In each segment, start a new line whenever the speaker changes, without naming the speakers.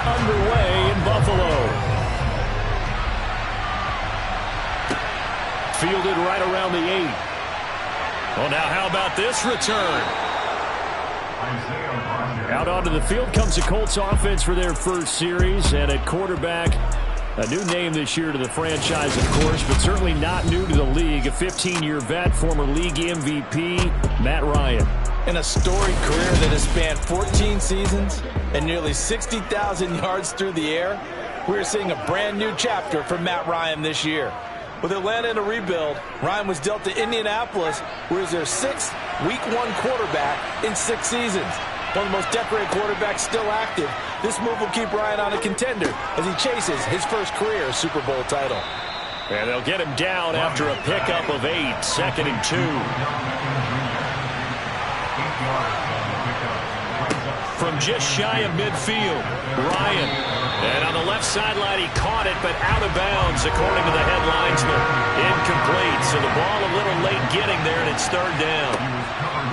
underway in Buffalo. Fielded right around the 8. Well, now how about this return? Out onto the field comes the Colts offense for their first series. And at quarterback, a new name this year to the franchise, of course, but certainly not new to the league. A 15-year vet, former league MVP, Matt Ryan.
In a storied career that has spanned 14 seasons and nearly 60,000 yards through the air, we're seeing a brand new chapter for Matt Ryan this year. With Atlanta in a rebuild, Ryan was dealt to Indianapolis, where he's their 6th Week 1 quarterback in 6 seasons. One of the most decorated quarterbacks still active, this move will keep Ryan on a contender as he chases his first career Super Bowl title.
And they'll get him down after a pickup of 8, 2nd and 2. From just shy of midfield, Ryan. And on the left sideline, he caught it, but out of bounds, according to the headlinesman. Incomplete, so the ball a little late getting there, and it's 3rd down.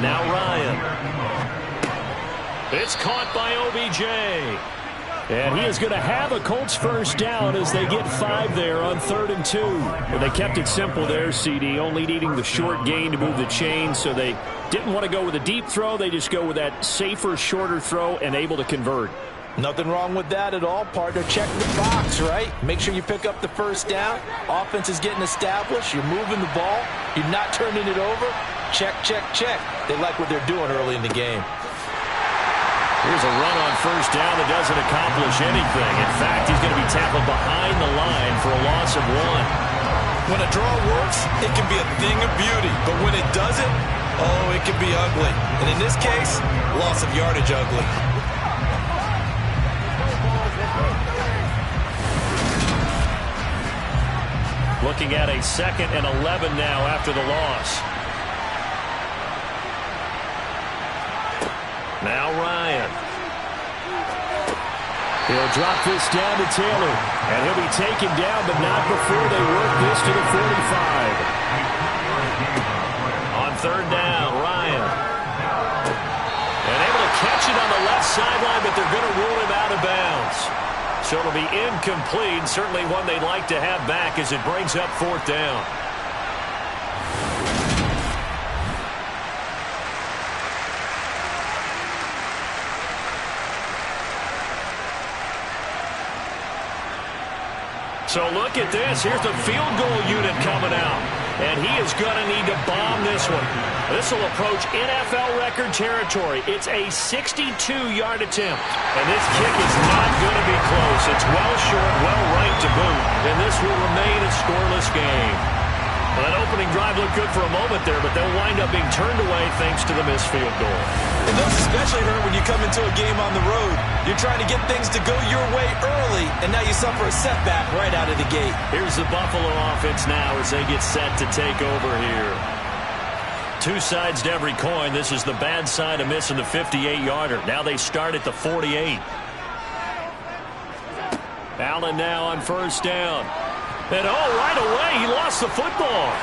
Now Ryan. It's caught by OBJ. And he is going to have a Colts first down as they get 5 there on 3rd and 2. Well, they kept it simple there, CD, only needing the short gain to move the chain, so they didn't want to go with a deep throw. They just go with that safer, shorter throw and able to convert.
Nothing wrong with that at all, partner. Check the box, right? Make sure you pick up the first down. Offense is getting established. You're moving the ball. You're not turning it over. Check, check, check. They like what they're doing early in the game.
Here's a run on first down that doesn't accomplish anything. In fact, he's going to be tackled behind the line for a loss of 1.
When a draw works, it can be a thing of beauty. But when it doesn't, oh, it can be ugly. And in this case, loss of yardage ugly.
Looking at a 2nd and 11 now after the loss. Now Ryan. He'll drop this down to Taylor. And he'll be taken down, but not before they work this to the 45. On 3rd down, Ryan. And able to catch it on the left sideline, but they're going to rule him out of bounds. So it'll be incomplete. Certainly one they'd like to have back as it brings up 4th down. So look at this. Here's the field goal unit coming out. And he is going to need to bomb this one. This will approach NFL record territory. It's a 62-yard attempt. And this kick is not going to be close. It's well short, well right to boot. And this will remain a scoreless game. Well, that opening drive looked good for a moment there, but they'll wind up being turned away thanks to the missed field goal.
And those especially hurt when you come into a game on the road. You're trying to get things to go your way early, and now you suffer a setback right out of the gate.
Here's the Buffalo offense now as they get set to take over here. 2 sides to every coin. This is the bad side of missing the 58-yarder. Now they start at the 48. Allen now on first down. And right away, he lost the football.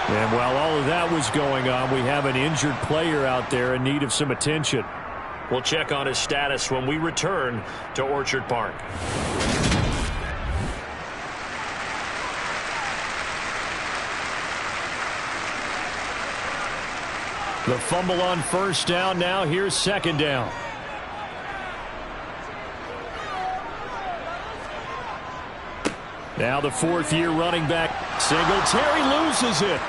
And while all of that was going on, we have an injured player out there in need of some attention. We'll check on his status when we return to Orchard Park. The fumble on first down now. Here's 2nd down. Now the 4th-year running back, Singletary, loses it.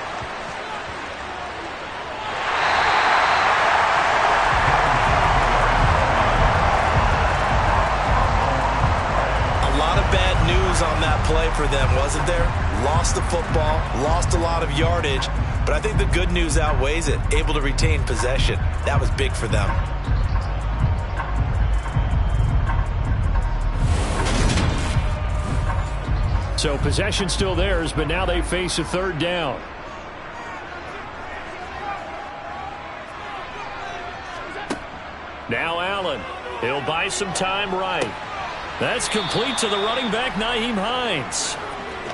A lot of bad news on that play for them, wasn't there? Lost the football, lost a lot of yardage, but I think the good news outweighs it. Able to retain possession. That was big for them.
So possession still theirs, but now they face a 3rd down. Now Allen. He'll buy some time right. That's complete to the running back, Nyheim Hines.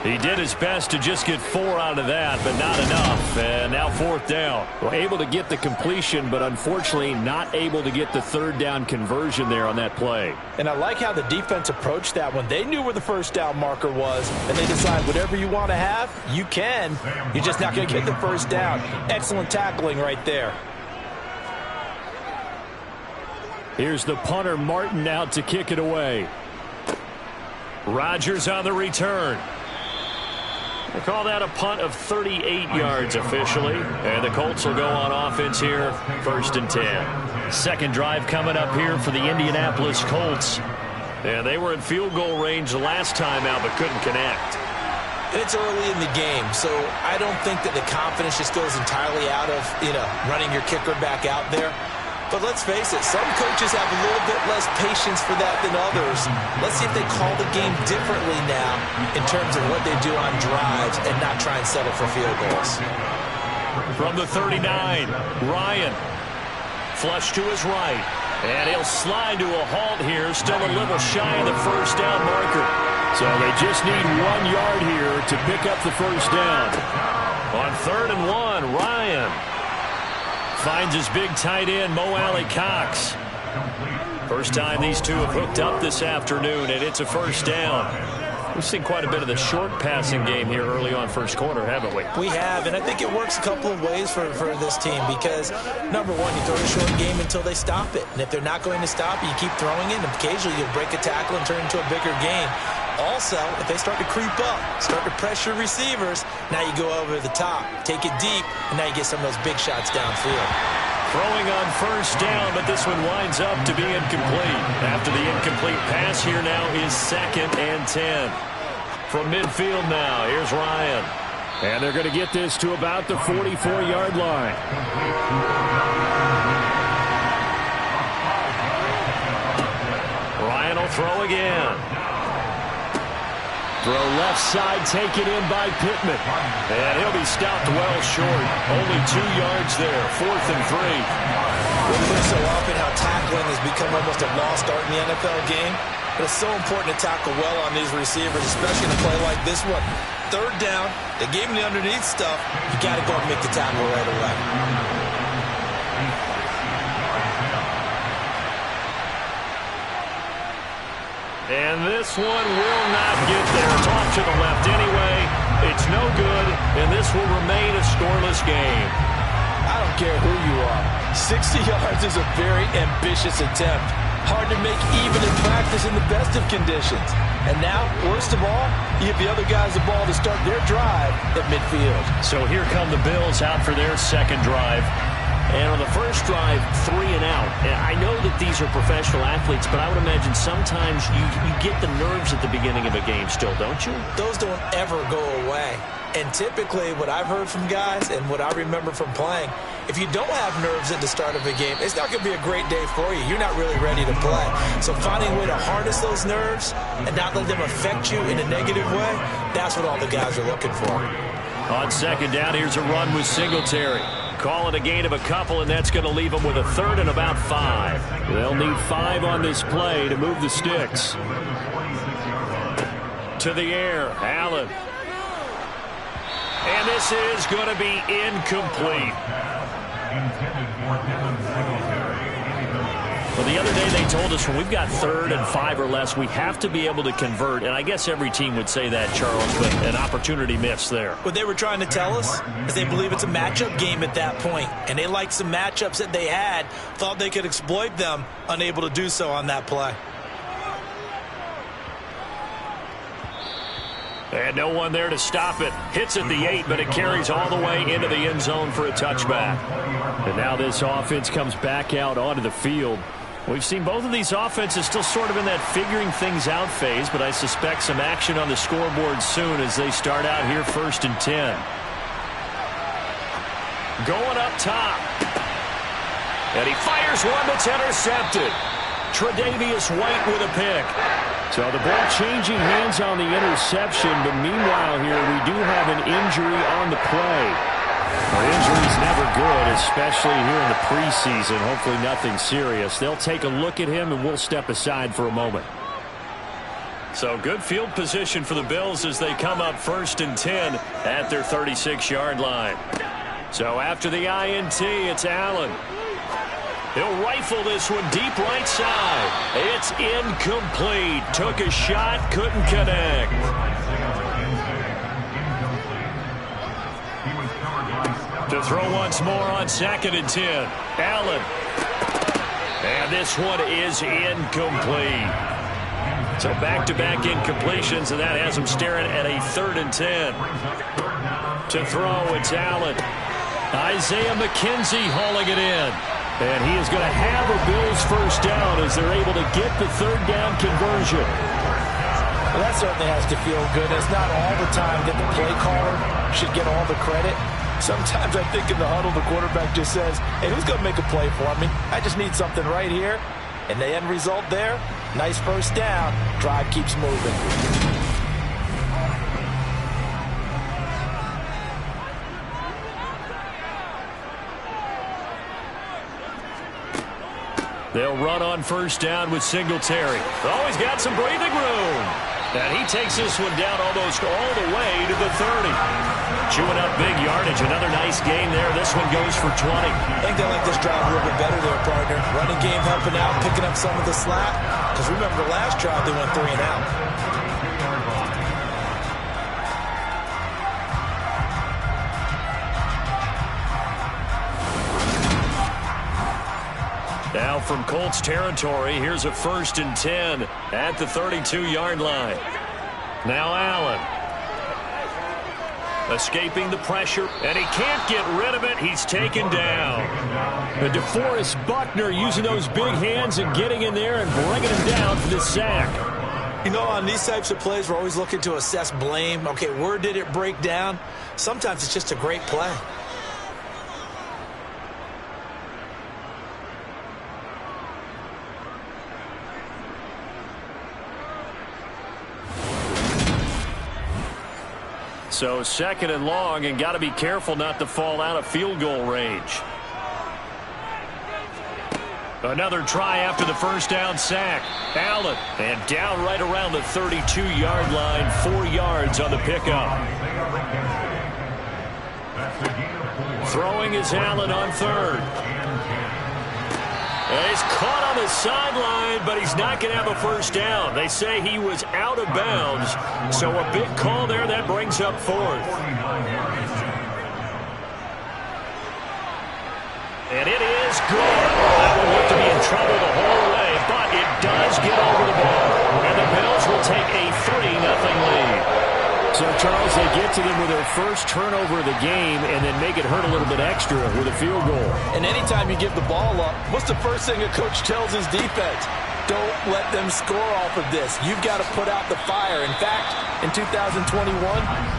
He did his best to just get 4 out of that, but not enough. And now 4th down.
Well, able to get the completion, but unfortunately not able to get the 3rd down conversion there on that play.
And I like how the defense approached that one. They knew where the 1st down marker was, and they decide whatever you want to have, you can. You're just not going to get the 1st down. Excellent tackling right there.
Here's the punter, Martin, out to kick it away. Rodgers on the return. They call that a punt of 38 yards officially. And the Colts will go on offense here, 1st and 10. Second drive coming up here for the Indianapolis Colts. And they were in field goal range the last time out, but couldn't connect.
It's early in the game, so I don't think that the confidence just goes entirely out of, running your kicker back out there. But let's face it, some coaches have a little bit less patience for that than others. Let's see if they call the game differently now in terms of what they do on drives and not try and settle for field goals.
From the 39, Ryan. Flush to his right. And he'll slide to a halt here, still a little shy of the 1st down marker. So they just need 1 yard here to pick up the 1st down. On 3rd and 1, Ryan finds his big tight end, Mo Alley-Cox. First time these two have hooked up this afternoon, and it's a 1st down. We've seen quite a bit of the short passing game here early on 1st quarter, haven't we?
We have, and I think it works a couple of ways for this team because, number one, you throw the short game until they stop it. And if they're not going to stop it, you keep throwing it, and occasionally you'll break a tackle and turn it into a bigger game. Also, if they start to creep up, start to pressure receivers, now you go over the top, take it deep, and now you get some of those big shots downfield.
Throwing on 1st down, but this one winds up to be incomplete. After the incomplete pass, here now is 2nd and 10. From midfield now, here's Ryan.
And they're going to get this to about the 44-yard line.
Ryan will throw again. Throw left side, taken in by Pittman. And he'll be stopped well short. Only 2 yards there, 4th and 3.
We've heard so often how tackling has become almost a lost art in the NFL game. But it's so important to tackle well on these receivers, especially in a play like this one. 3rd down, they gave him the underneath stuff. You got to go and make the tackle right away.
And this one will not get there. It's off to the left anyway. It's no good, and this will remain a scoreless game.
I don't care who you are. 60 yards is a very ambitious attempt. Hard to make even in practice in the best of conditions. And now, worst of all, you give the other guys the ball to start their drive at midfield.
So here come the Bills out for their 2nd drive. And on the 1st drive, 3 and out. And I know that these are professional athletes, but I would imagine sometimes you get the nerves at the beginning of a game still, don't you?
Those don't ever go away. And typically what I've heard from guys and what I remember from playing, if you don't have nerves at the start of a game, it's not going to be a great day for you. You're not really ready to play. So finding a way to harness those nerves and not let them affect you in a negative way, that's what all the guys are looking for.
On 2nd down, here's a run with Singletary. Call it a gain of a couple, and that's going to leave them with a 3rd and about 5. They'll need 5 on this play to move the sticks. To the air, Allen. And this is going to be incomplete. Well, the other day they told us when we've got 3rd and 5 or less, we have to be able to convert. And I guess every team would say that, Charles, but an opportunity missed there.
What they were trying to tell us is they believe it's a matchup game at that point. And they liked some matchups that they had, thought they could exploit them, unable to do so on that play.
And no one there to stop it. Hits at the 8, but it carries all the way into the end zone for a touchback. And now this offense comes back out onto the field. We've seen both of these offenses still sort of in that figuring things out phase, but I suspect some action on the scoreboard soon as they start out here 1st and 10. Going up top. And he fires one that's intercepted. Tre'Davious White with a pick. So the ball changing hands on the interception, but meanwhile here we do have an injury on the play. Well, injury's never good, especially here in the preseason. Hopefully nothing serious. They'll take a look at him, and we'll step aside for a moment. So good field position for the Bills as they come up 1st and 10 at their 36-yard line. So after the INT, it's Allen. He'll rifle this one deep right side. It's incomplete. Took a shot, couldn't connect. To throw once more on 2nd and 10. Allen. And this one is incomplete. So back-to-back incompletions, and that has him staring at a 3rd and 10. To throw, it's Allen. Isaiah McKenzie hauling it in. And he is going to have a Bills first down as they're able to get the 3rd down conversion.
Well, that certainly has to feel good. It's not all the time that the play caller should get all the credit. Sometimes I think in the huddle, the quarterback just says, hey, who's going to make a play for me? I just need something right here. And the end result there, nice first down. Drive keeps moving.
They'll run on 1st down with Singletary. Oh, he's got some breathing room. And he takes this one down almost all the way to the 30. Chewing up big yardage. Another nice gain there. This one goes for 20.
I think they like this drive a little bit better there, partner. Running game helping out, picking up some of the slack. Because remember the last drive, they went 3 and out.
Now from Colts territory, here's a 1st and 10 at the 32-yard line. Now Allen. Escaping the pressure, and he can't get rid of it. He's taken down.
And DeForest Buckner using those big hands and getting in there and bringing him down for the sack.
You know, on these types of plays, we're always looking to assess blame. Okay, where did it break down? Sometimes it's just a great play.
So 2nd and long, and got to be careful not to fall out of field goal range. Another try after the 1st down sack. Allen, and down right around the 32-yard line, 4 yards on the pickup. Throwing is Allen on 3rd. And he's caught on the sideline, but he's not going to have a first down. They say he was out of bounds, so a big call there. That brings up 4th. And it is good. That will look to be in trouble the whole way, but it does get over the ball. And the Bills will take a 3-0 lead.
So, Charles, they get to them with their first turnover of the game and then make it hurt a little bit extra with a field goal.
And anytime you give the ball up, what's the first thing a coach tells his defense? Don't let them score off of this. You've got to put out the fire. In fact, in 2021,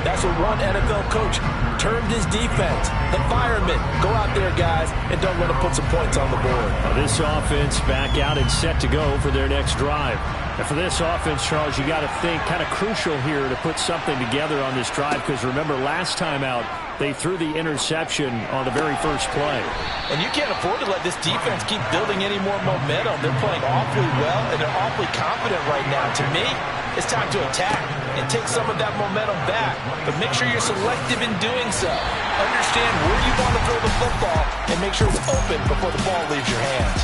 that's what one NFL coach termed his defense. The firemen. Go out there, guys, and don't let them put some points on the board.
Now this offense back out and set to go for their next drive. And for this offense, Charles, you got to think kind of crucial here to put something together on this drive because remember last time out, they threw the interception on the very first play.
And you can't afford to let this defense keep building any more momentum. They're playing awfully well, and they're awfully confident right now. To me, it's time to attack and take some of that momentum back. But make sure you're selective in doing so. Understand where you want to throw the football and make sure it's open before the ball leaves your hands.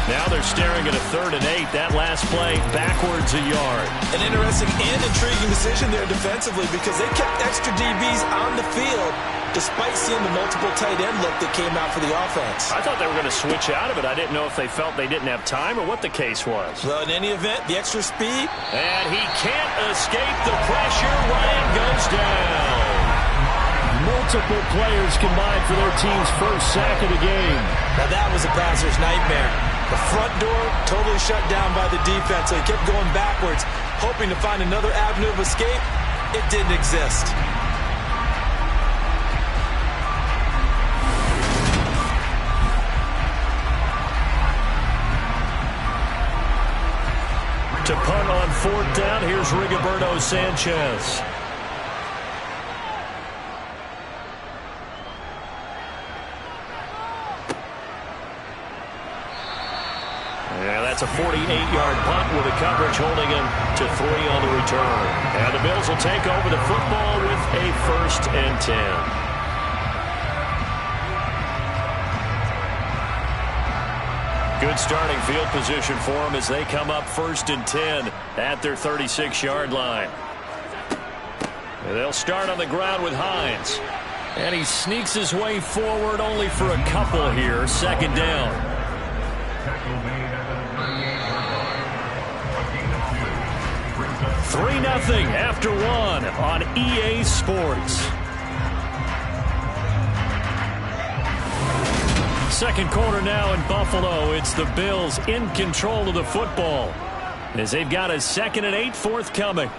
Now they're staring at a 3rd and 8. That last play backwards a yard.
An interesting and intriguing decision there defensively because they kept extra DBs on the field despite seeing the multiple tight end look that came out for the offense.
I thought they were going to switch out of it. I didn't know if they felt they didn't have time or what the case was.
Well, in any event, the extra speed.
And he can't escape the pressure. Ryan goes down.
Multiple players combined for their team's first sack of the game.
Now that was a passer's nightmare. The front door totally shut down by the defense, so he kept going backwards, hoping to find another avenue of escape. It didn't exist.
To punt on 4th down, here's Rigoberto Sanchez. That's a 48-yard punt with the coverage holding him to 3 on the return. And the Bills will take over the football with a 1st and 10. Good starting field position for them as they come up 1st and 10 at their 36-yard line. And they'll start on the ground with Hines. And he sneaks his way forward only for a couple here. 2nd down. 3-0 after 1 on EA Sports. Second quarter now in Buffalo. It's the Bills in control of the football as they've got a 2nd and 8 forthcoming.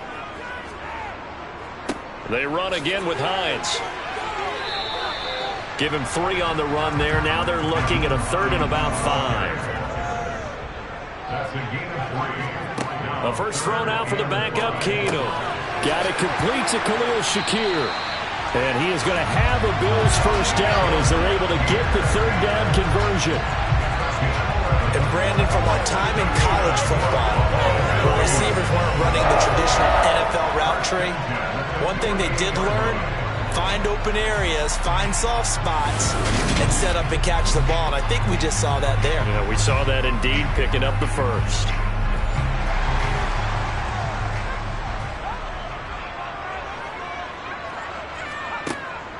They run again with Hines. Give him 3 on the run there. Now they're looking at a 3rd and about 5. A first throw now for the backup, Keenum. Got it complete to Khalil Shakir. And he is going to have a Bills first down as they're able to get the 3rd down conversion.
And Brandon, from our time in college football, where receivers weren't running the traditional NFL route tree, one thing they did learn, find open areas, find soft spots, and set up and catch the ball. And I think we just saw that there.
Yeah, we saw that indeed, picking up the first.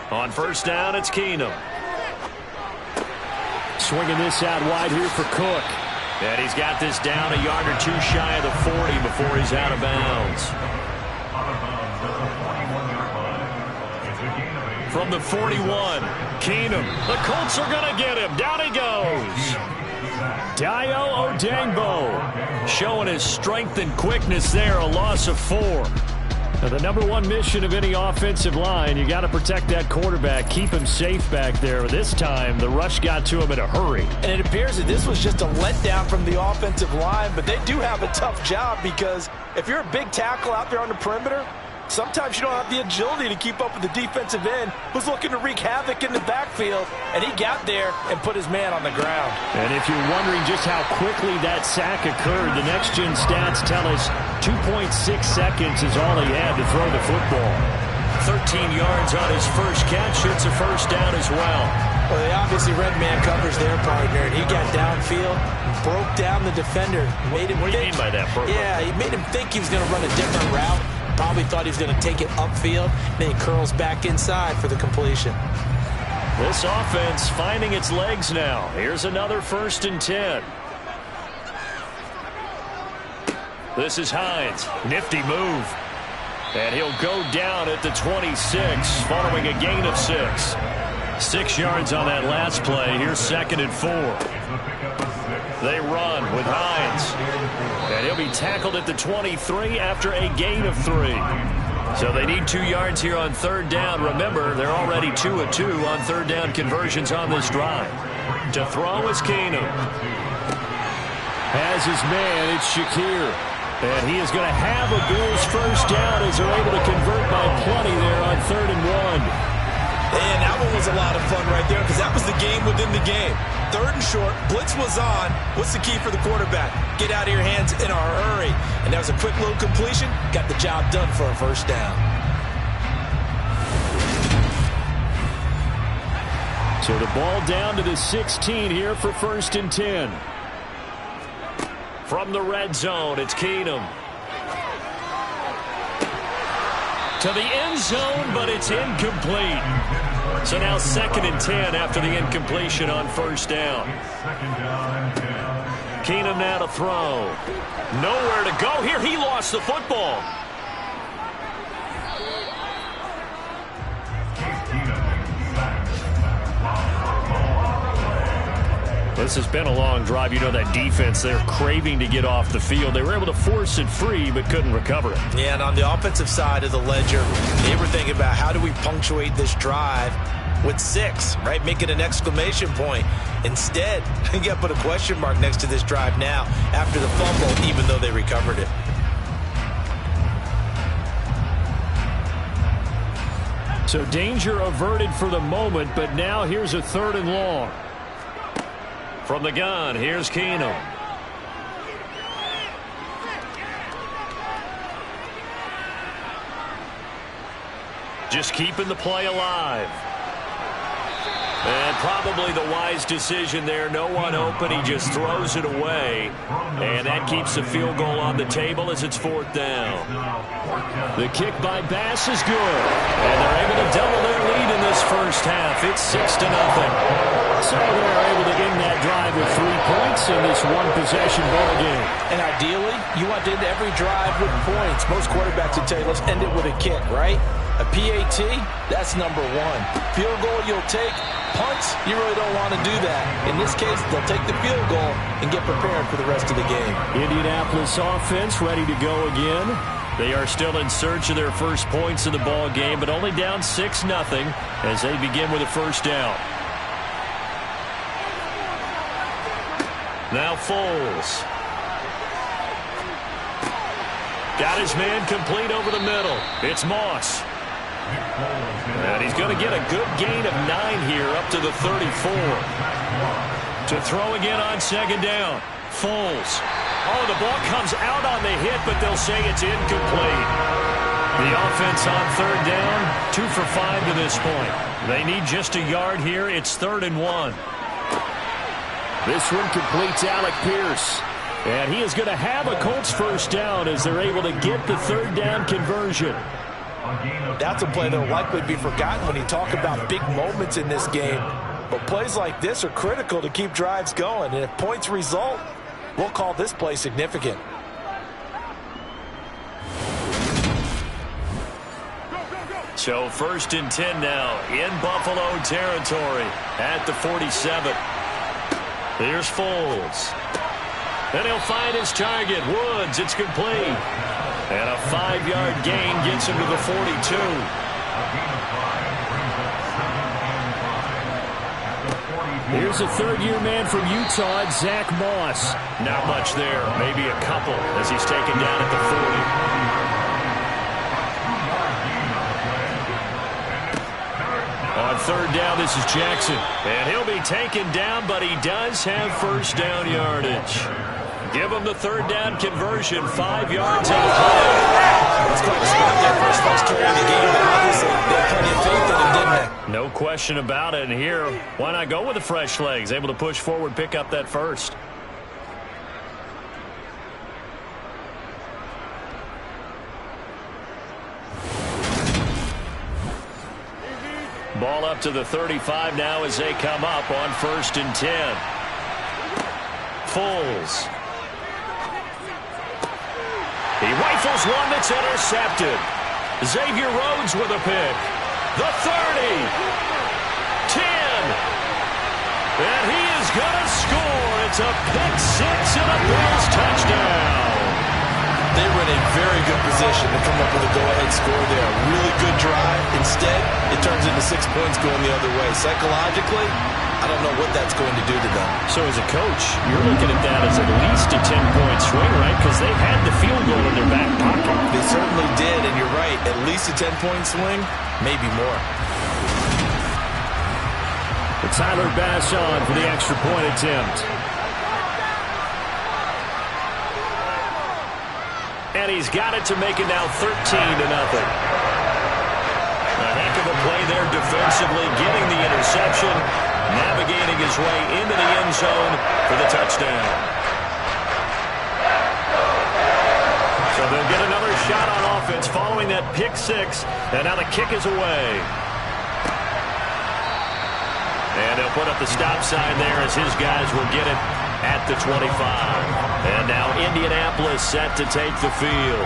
On first down, it's Keenum.
Swinging this out wide here for Cook.
And he's got this down a yard or 2 shy of the 40 before he's out of bounds. From the 41, Keenum. The Colts are going to get him. Down he goes. Dayo Odeyingbo showing his strength and quickness there. A loss of 4.
Now, the #1 mission of any offensive line, you got to protect that quarterback, keep him safe back there. This time, the rush got to him in a hurry.
And it appears that this was just a letdown from the offensive line, but they do have a tough job because if you're a big tackle out there on the perimeter, sometimes you don't have the agility to keep up with the defensive end who's looking to wreak havoc in the backfield, and he got there and put his man on the ground.
And if you're wondering just how quickly that sack occurred, the next-gen stats tell us 2.6 seconds is all he had to throw the football.
13 yards on his first catch. It's a first down as well.
Well, they obviously red man covers their partner, and he got downfield, broke down the defender. Made him
what do you mean by that, Purple?
Yeah, he made him think he was going to run a different route. Probably thought he was going to take it upfield. Then he curls back inside for the completion.
This offense finding its legs now. Here's another 1st and 10. This is Hines. Nifty move. And he'll go down at the 26 following a gain of 6. 6 yards on that last play. Here's 2nd and 4. They run with Hines. And he'll be tackled at the 23 after a gain of 3. So they need 2 yards here on 3rd down. Remember, they're already 2 of 2 on 3rd down conversions on this drive. To throw is Keenum.
Has his man, it's Shakir. And he is going to have a Bills first down as they're able to convert by plenty there on 3rd and 1.
And that one was a lot of fun right there because that was the game within the game. 3rd and short, blitz was on. What's the key for the quarterback? Get out of your hands in a hurry. And that was a quick little completion. Got the job done for a first down.
So the ball down to the 16 here for 1st and 10.
From the red zone, it's Keenum. To the end zone, but it's incomplete. So now 2nd and 10 after the incompletion on first down. Keenum now to throw. Nowhere to go here. He lost the football. This has been a long drive. You know that defense, they're craving to get off the field. They were able to force it free, but couldn't recover it.
Yeah, and on the offensive side of the ledger, they were thinking about how do we punctuate this drive with 6, right? Make it an exclamation point. Instead, you got to put a question mark next to this drive now after the fumble, even though they recovered it.
So danger averted for the moment, but now here's a 3rd and long.
From the gun, here's Keenum. just keeping the play alive. And probably the wise decision there. No one open. He just throws it away. And that keeps the field goal on the table as it's 4th down.
The kick by Bass is good.
And they're able to double their lead in this first half. It's 6-0.
So they're able to end that drive with 3 points in this one-possession ball game.
And ideally, you want to end every drive with points. Most quarterbacks would tell you, let's end it with a kick, right? A PAT, that's number 1. Field goal you'll take. Punts, you really don't want to do that. In this case, they'll take the field goal and get prepared for the rest of the game.
Indianapolis offense ready to go again.
They are still in search of their first points in the ball game, but only down 6-0 as they begin with a first down. Now Foles. Got his man complete over the middle. It's Moss. And he's going to get a good gain of 9 here up to the 34. To throw again on second down. Foles. Oh, the ball comes out on the hit, but they'll say it's incomplete. The offense on third down, 2 for 5 to this point. They need just a yard here. It's 3rd and 1.
This one completes Alec Pierce. And he is going to have a Colts first down as they're able to get the 3rd down conversion.
That's a play that will likely be forgotten when you talk about big moments in this game. But plays like this are critical to keep drives going. And if points result, we'll call this play significant.
So 1st and 10 now in Buffalo territory at the 47. Here's Foles. And he'll find his target. Woods, it's complete. And a 5-yard gain gets him to the 42.
Here's a third-year man from Utah, Zach Moss.
Not much there. Maybe a couple as he's taken down at the 40. On third down, this is Jackson. And he'll be taken down, but he does have first down yardage. Give him the 3rd down conversion, 5 yards on the play.
Let's go to spot their first carry of the game, but obviously they had plenty of faith in him, didn't they?
No question about it. And here, why not go with the fresh legs? Able to push forward, pick up that first. Ball up to the 35 now as they come up on 1st and 10. Foles. He rifles one that's intercepted. Xavier Rhodes with a pick. The 30. 10. And he is going to score. It's a pick 6 and a Bills touchdown.
They were in a very good position to come up with a go-ahead score there. Really good drive. Instead, it turns into 6 points going the other way. Psychologically, I don't know what that's going to do to them.
So as a coach, you're looking at that as at least a 10-point swing, right? Because they had the field goal in their back pocket.
They certainly did, and you're right. At least a 10-point swing, maybe more.
Tyler Bass on for the extra point attempt.
And he's got it to make it now 13-0. A heck of a play there defensively, getting the interception, navigating his way into the end zone for the touchdown. So they'll get another shot on offense following that pick 6, and now the kick is away. And they'll put up the stop sign there as his guys will get it at the 25. And now Indianapolis set to take the field.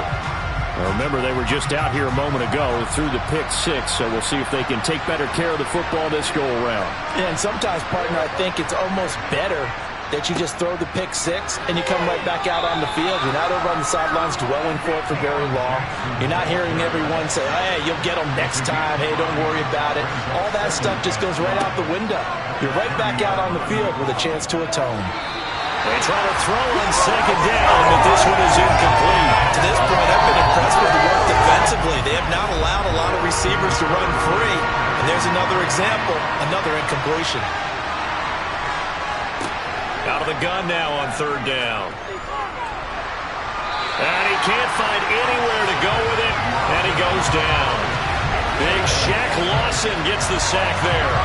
Well, remember, they were just out here a moment ago through the pick 6, so we'll see if they can take better care of the football this go-around.
And sometimes, partner, I think it's almost better that you just throw the pick 6 and you come right back out on the field. You're not over on the sidelines dwelling for it for very long. You're not hearing everyone say, hey, you'll get them next time. Hey, don't worry about it. All that stuff just goes right out the window. You're right back out on the field with a chance to atone.
They try to throw on second down, but this one is incomplete.
To this point, I've been impressed with the work defensively. They have not allowed a lot of receivers to run free. And there's another example, another incompletion.
Out of the gun now on third down. And he can't find anywhere to go with it, and he goes down. Big Shaq Lawson gets the sack there.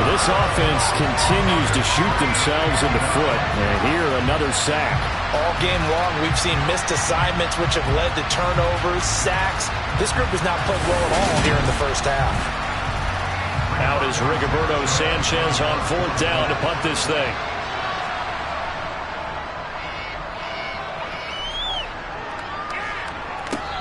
This offense continues to shoot themselves in the foot. And here, another sack.
All game long, we've seen missed assignments, which have led to turnovers, sacks. This group has not played well at all here in the first half.
Out is Rigoberto Sanchez on 4th down to punt this thing.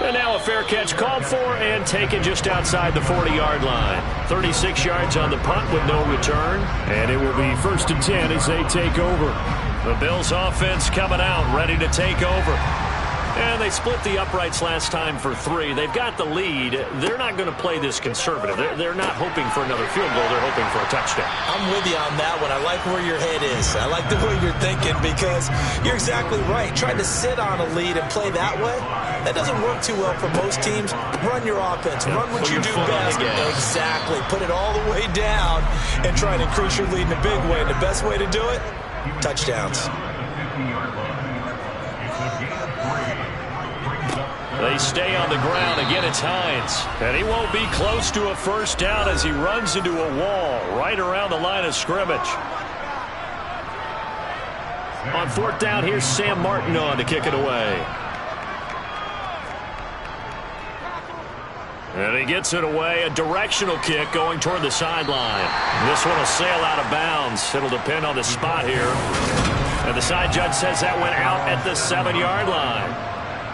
And now a fair catch called for and taken just outside the 40-yard line. 36 yards on the punt with no return. And it will be 1st and 10 as they take over. The Bills offense coming out, ready to take over. And they split the uprights last time for 3. They've got the lead. They're not going to play this conservative. They're not hoping for another field goal. They're hoping for a touchdown.
I'm with you on that one. I like where your head is. I like the way you're thinking because you're exactly right. Trying to sit on a lead and play that way, that doesn't work too well for most teams. Run your offense. Run what you do best. Exactly. Put it all the way down and try to increase your lead in a big way. And the best way to do it, touchdowns.
They stay on the ground. Again, it's Hines. And he won't be close to a first down as he runs into a wall right around the line of scrimmage. On 4th down, here's Sam Martin on to kick it away. And he gets it away. A directional kick going toward the sideline. This one will sail out of bounds. It'll depend on the spot here. And the side judge says that went out at the 7-yard line.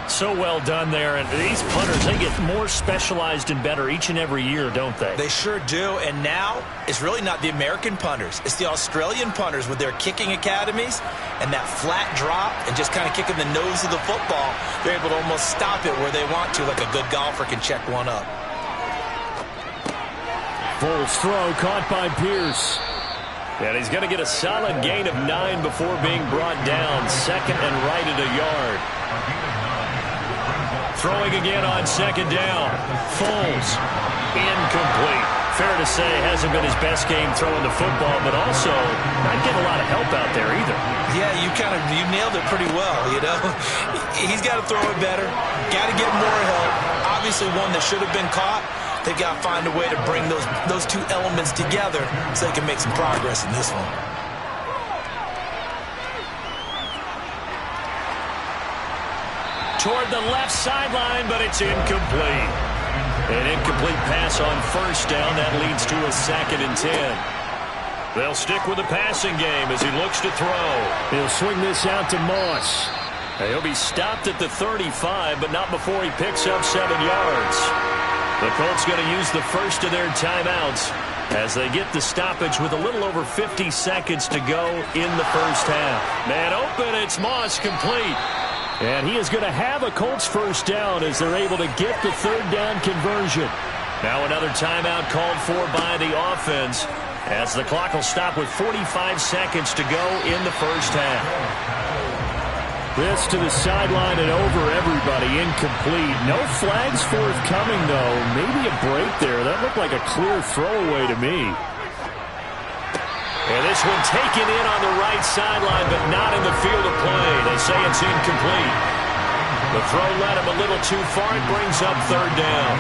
So well done there. And these punters, they get more specialized and better each and every year, don't they?
They sure do. And now it's really not the American punters. It's the Australian punters with their kicking academies and that flat drop and just kind of kicking the nose of the football. They're able to almost stop it where they want to, like a good golfer can check one up.
Foles throw caught by Pierce.
And he's going to get a solid gain of 9 before being brought down. 2nd and right at a yard. Throwing again on 2nd down. Foles. Incomplete. Fair to say, hasn't been his best game throwing the football, but also not getting a lot of help out there either.
Yeah, you nailed it pretty well, you know. He's got to throw it better. Got to get more help. Obviously one that should have been caught. They've got to find a way to bring those two elements together so they can make some progress in this one.
Toward the left sideline, but it's incomplete. An incomplete pass on 1st down. That leads to a 2nd and 10. They'll stick with the passing game as he looks to throw.
He'll swing this out to Moss.
He'll be stopped at the 35, but not before he picks up 7 yards. The Colts going to use the first of their timeouts as they get the stoppage with a little over 50 seconds to go in the first half. Man open, it's Moss, complete.
And he is going to have a Colts first down as they're able to get the 3rd down conversion.
Now another timeout called for by the offense as the clock will stop with 45 seconds to go in the first half.
This to the sideline and over everybody, incomplete. No flags forthcoming, though. Maybe a break there. That looked like a clear throwaway to me.
And this one taken in on the right sideline, but not in the field of play. They say it's incomplete. The throw led him a little too far. It brings up 3rd down.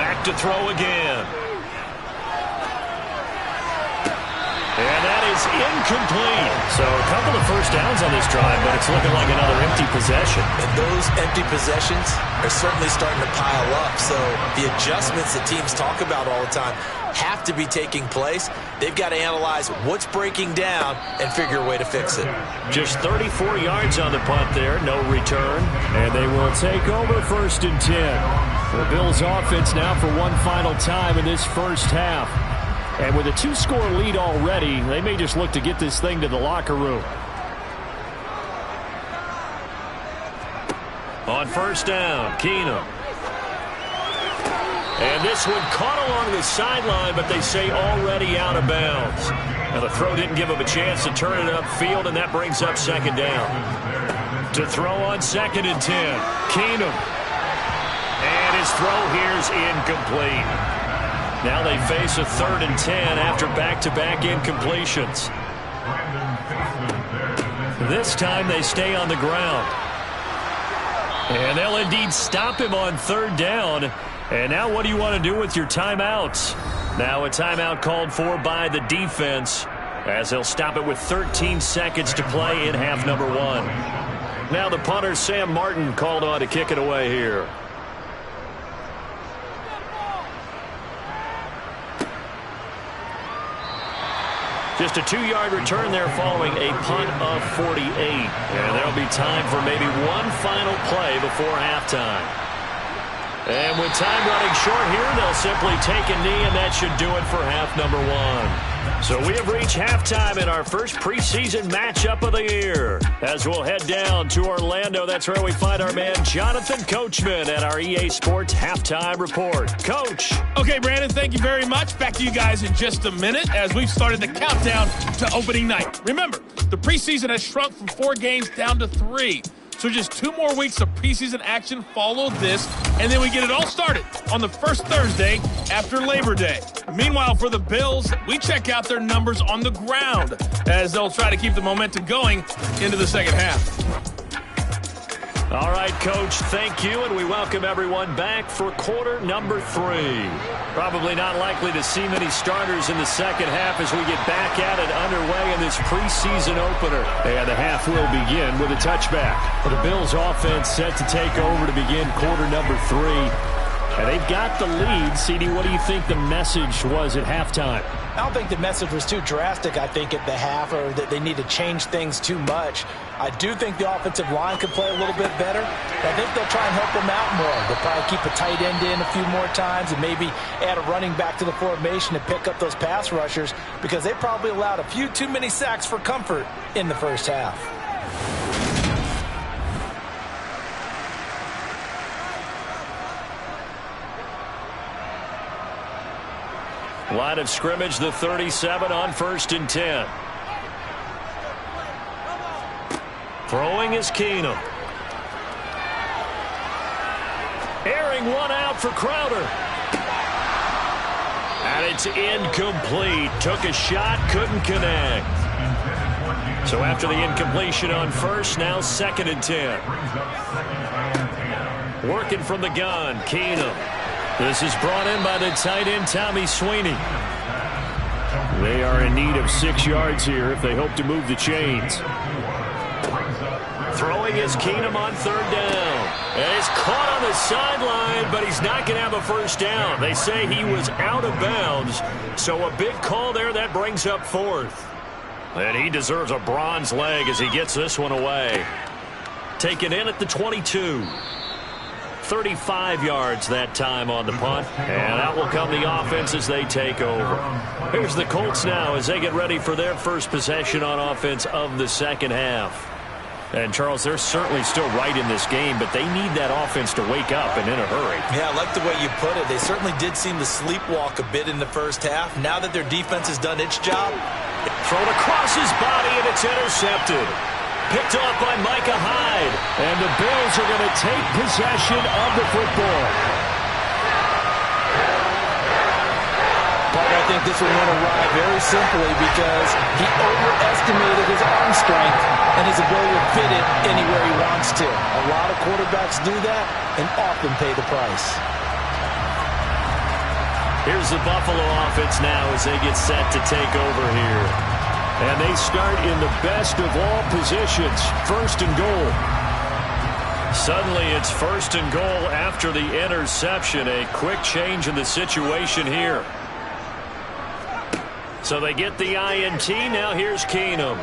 Back to throw again. And that is incomplete.
So a couple of first downs on this drive, but it's looking like another empty possession.
And those empty possessions are certainly starting to pile up. So the adjustments that teams talk about all the time have to be taking place. They've got to analyze what's breaking down and figure a way to fix it.
Just 34 yards on the punt there, no return.
And they will take over 1st and 10. The Bills offense now for one final time in this first half. And with a 2-score lead already, they may just look to get this thing to the locker room.
On 1st down, Keenum. And this one caught along the sideline, but they say already out of bounds. Now the throw didn't give him a chance to turn it upfield, and that brings up 2nd down. To throw on 2nd and 10, Keenum. And his throw here's incomplete. Now they face a 3rd and 10 after back-to-back incompletions. This time they stay on the ground. And they'll indeed stop him on 3rd down And now what do you want to do with your timeouts? Now a timeout called for by the defense as they'll stop it with 13 seconds to play in half number 1. Now the punter, Sam Martin, called on to kick it away here. Just a 2-yard return there following a punt of 48. And there'll be time for maybe one final play before halftime. And with time running short here, they'll simply take a knee, and that should do it for half number 1. So we have reached halftime in our first preseason matchup of the year. As we'll head down to Orlando, that's where we find our man Jonathan Coachman at our EA Sports Halftime Report. Coach.
Okay, Brandon, thank you very much. Back to you guys in just a minute as we've started the countdown to opening night. Remember, the preseason has shrunk from 4 games down to 3. So just 2 more weeks of preseason action follow this, and then we get it all started on the first Thursday after Labor Day. Meanwhile, for the Bills, we check out their numbers on the ground as they'll try to keep the momentum going into the second half.
All right, Coach, thank you, and we welcome everyone back for quarter number 3. Probably not likely to see many starters in the second half as we get back at it underway in this preseason opener. And the half will begin with a touchback. For the Bills offense set to take over to begin quarter number 3. And they've got the lead. CD, what do you think the message was at halftime?
I don't think the message was too drastic, I think, at the half, or that they need to change things too much. I do think the offensive line could play a little bit better. I think they'll try and help them out more. They'll probably keep a tight end in a few more times and maybe add a running back to the formation to pick up those pass rushers, because they probably allowed a few too many sacks for comfort in the first half.
Line of scrimmage, the 37 on 1st and 10. Throwing is Keenum. Airing one out for Crowder. And it's incomplete. Took a shot, couldn't connect. So after the incompletion on 1st, now 2nd and 10. Working from the gun, Keenum. This is brought in by the tight end, Tommy Sweeney. They are in need of 6 yards here if they hope to move the chains. Throwing is Keenum on 3rd down. And it's caught on the sideline, but he's not going to have a first down. They say he was out of bounds, so a big call there that brings up 4th. And he deserves a bronze leg as he gets this one away. Taken in at the 22. 35 yards that time on the punt, and out will come the offense as they take over. Here's the Colts now as they get ready for their first possession on offense of the second half. And, Charles, they're certainly still right in this game, but they need that offense to wake up and in a hurry.
Yeah, I like the way you put it. They certainly did seem to sleepwalk a bit in the first half. Now that their defense has done its job.
Thrown across his body, and it's intercepted. Picked off by Micah Hyde. And the Bills are going to take possession of the football.
But I think this one went awry very simply because he overestimated his arm strength and his ability to fit it anywhere he wants to. A lot of quarterbacks do that and often pay the price.
Here's the Buffalo offense now as they get set to take over here. And they start in the best of all positions, 1st and goal. Suddenly it's 1st and goal after the interception. A quick change in the situation here. So they get the INT. Now here's Keenum.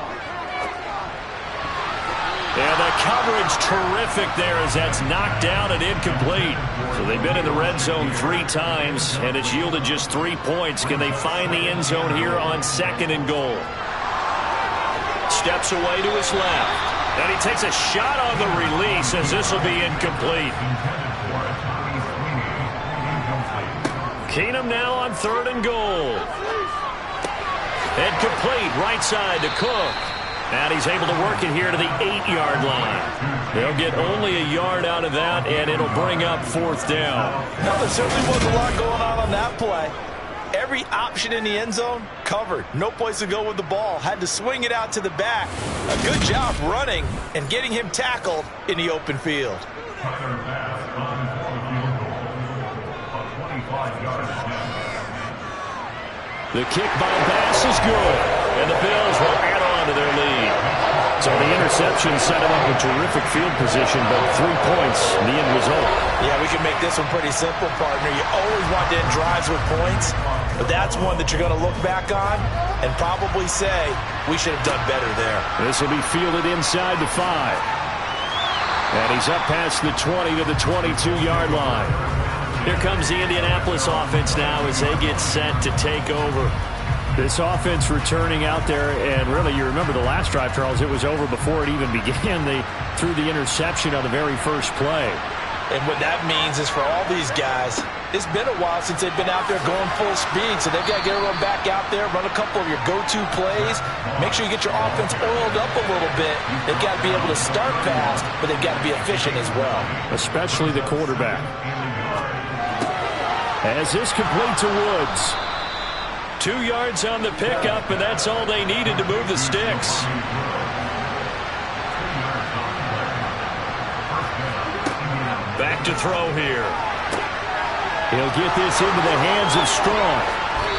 And the coverage terrific there as that's knocked down and incomplete. So they've been in the red zone 3 times, and it's yielded just 3 points. Can they find the end zone here on 2nd and goal? Steps away to his left. And he takes a shot on the release as this will be incomplete. Keenum now on 3rd and goal. Incomplete, right side to Cook. And he's able to work it here to the 8-yard line. They'll get only a yard out of that, and it'll bring up 4th down.
No, there certainly was a lot going on that play. Every option in the end zone covered. No place to go with the ball. Had to swing it out to the back. A good job running and getting him tackled in the open field.
The kick by Bass is good, and the Bills will add on to their lead. So the interception set him up in terrific field position, but 3 points, the end result.
Yeah, we can make this one pretty simple, partner. You always want to end drives with points, but that's one that you're going to look back on and probably say, we should have done better there.
This will be fielded inside the 5. And he's up past the 20 to the 22-yard line. Here comes the Indianapolis offense now as they get set to take over.
This offense returning out there, and really, you remember the last drive, Charles, it was over before it even began. They threw the interception on the very first play.
And what that means is for all these guys, it's been a while since they've been out there going full speed, so they've got to get everyone back out there, run a couple of your go-to plays, make sure you get your offense oiled up a little bit. They've got to be able to start fast, but they've got to be efficient as well.
Especially the quarterback. As this complete to Woods.
2 yards on the pickup, and that's all they needed to move the sticks. Back to throw here.
He'll get this into the hands of Strong.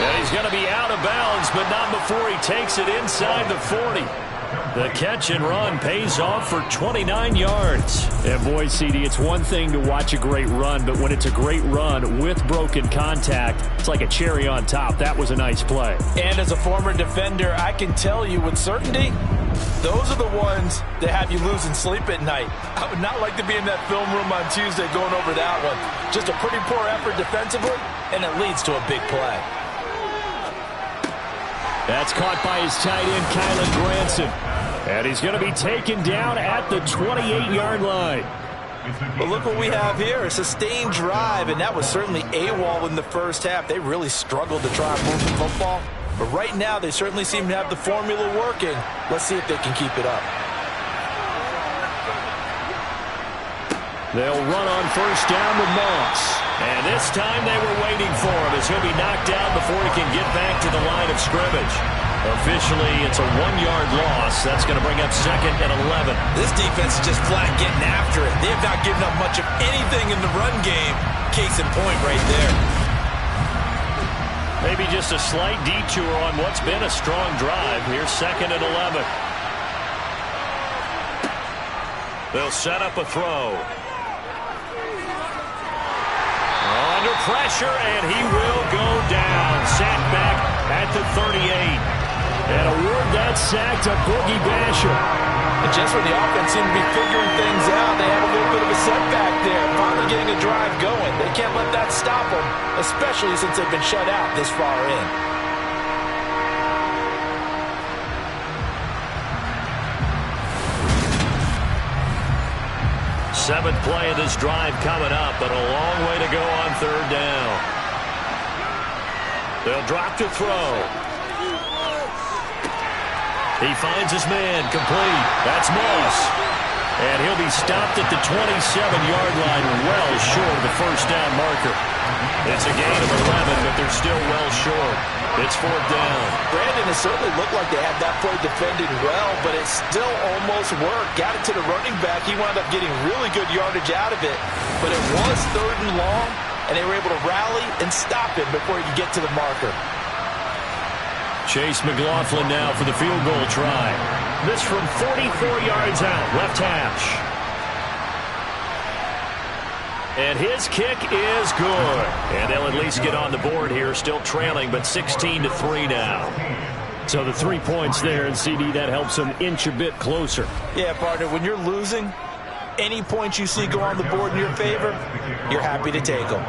And he's going to be out of bounds, but not before he takes it inside the 40. The catch and run pays off for 29 yards.
And boy, CD, it's one thing to watch a great run, but when it's a great run with broken contact, it's like a cherry on top. That was a nice play.
And as a former defender, I can tell you with certainty, those are the ones that have you losing sleep at night. I would not like to be in that film room on Tuesday going over that one. Just a pretty poor effort defensively, and it leads to a big play.
That's caught by his tight end, Kylen Granson. And he's going to be taken down at the 28-yard line.
But look what we have here, a sustained drive, and that was certainly AWOL in the first half. They really struggled to try and move the football. But right now, they certainly seem to have the formula working. Let's see if they can keep it up.
They'll run on first down with Moss. And this time they were waiting for him as he'll be knocked out before he can get back to the line of scrimmage. Officially, it's a 1-yard loss. That's going to bring up 2nd and 11.
This defense is just flat getting after it. They have not given up much of anything in the run game. Case in point right there.
Maybe just a slight detour on what's been a strong drive. Here's 2nd and 11. They'll set up a throw. Under pressure, and he will go down. Sacked back at the 38.
And award that sack to Boogie Basham.
And just when the offense seemed to be figuring things out, they had a little bit of a setback there. Finally getting a drive going. They can't let that stop them, especially since they've been shut out this far in.
Seventh play of this drive coming up, but a long way to go on 3rd down. They'll drop to throw. He finds his man, complete. That's Moss. And he'll be stopped at the 27-yard line, well short of the first down marker. It's a gain of 11, but they're still well short. It's 4th down.
Brandon, it certainly looked like they had that play defended well, but it still almost worked. Got it to the running back. He wound up getting really good yardage out of it. But it was 3rd and long, and they were able to rally and stop him before he could get to the marker.
Chase McLaughlin now for the field goal try. This from 44 yards out, left hash. And his kick is good. And they'll at least get on the board here, still trailing, but 16-3 now.
So the 3 points there, and CD, that helps them inch a bit closer.
Yeah, partner, when you're losing, any points you see go on the board in your favor, you're happy to take them.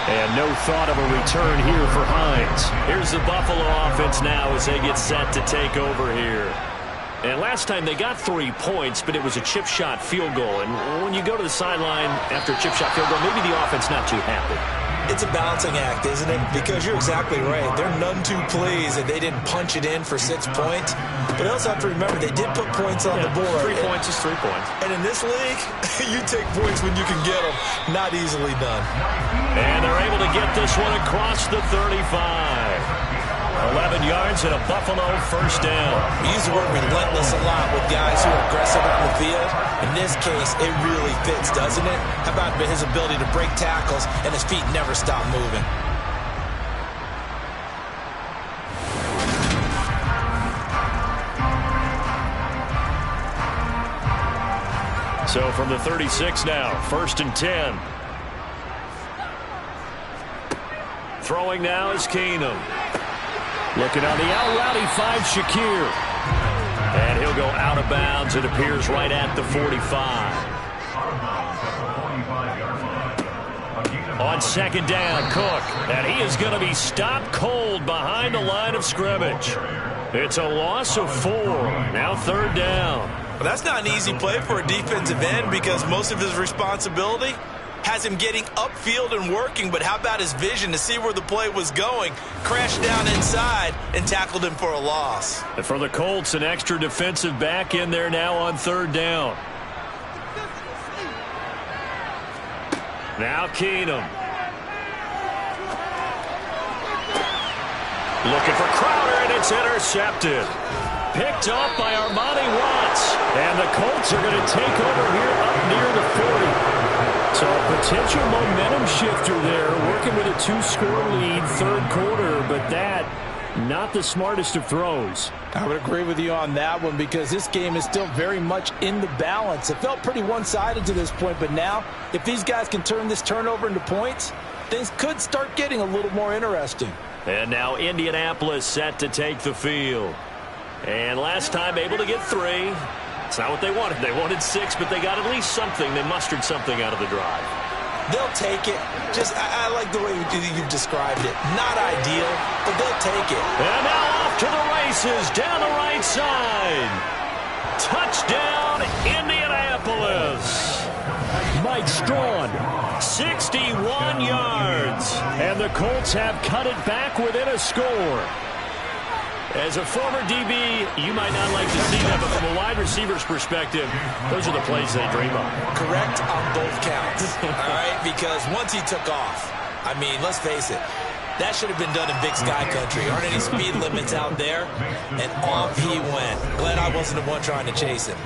And no thought of a return here for Hines.
Here's the Buffalo offense now as they get set to take over here. And last time they got 3 points, but it was a chip shot field goal. And when you go to the sideline after a chip shot field goal, maybe the offense not too happy.
It's a balancing act, isn't it? Because you're exactly right. They're none too pleased that they didn't punch it in for 6 points. But I also have to remember they did put points on the board.
3 points is 3 points.
And in this league, you take points when you can get them. Not easily done.
And they're able to get this one across the 35. 11 yards and a Buffalo first down.
We use the word relentless a lot with guys who are aggressive on the field. In this case, it really fits, doesn't it? How about his ability to break tackles and his feet never stop moving?
So from the 36 now, 1st and 10. Throwing now is Keenum.
Looking on the out route, he finds Shakir.
And he'll go out of bounds. It appears right at the 45. On 2nd down, Cook. And he is going to be stopped cold behind the line of scrimmage. It's a loss of 4. Now 3rd down.
Well, that's not an easy play for a defensive end because most of his responsibility has him getting upfield and working, but how about his vision to see where the play was going? Crashed down inside and tackled him for a loss.
And for the Colts, an extra defensive back in there now on 3rd down. Now Keenum. Looking for Crowder, and it's intercepted. Picked up by Armani Watts. And the Colts are going to take over here up near the 40. So a potential momentum shifter there, working with a 2-score lead, 3rd quarter, but that, not the smartest of throws.
I would agree with you on that one because this game is still very much in the balance. It felt pretty one-sided to this point, but now, if these guys can turn this turnover into points, things could start getting a little more interesting.
And now Indianapolis set to take the field. And last time able to get 3. It's not what they wanted. They wanted 6, but they got at least something. They mustered something out of the drive.
They'll take it. I like the way you described it. Not ideal, but they'll take it.
And now off to the races down the right side. Touchdown, Indianapolis.
Mike Strawn.
61 yards.
And the Colts have cut it back within a score.
As a former DB, you might not like to see that, but from a wide receiver's perspective, those are the plays they dream of.
Correct on both counts, all right? Because once he took off, I mean, let's face it, that should have been done in Big Sky Country. Aren't any speed limits out there? And off he went. Glad I wasn't the one trying to chase him.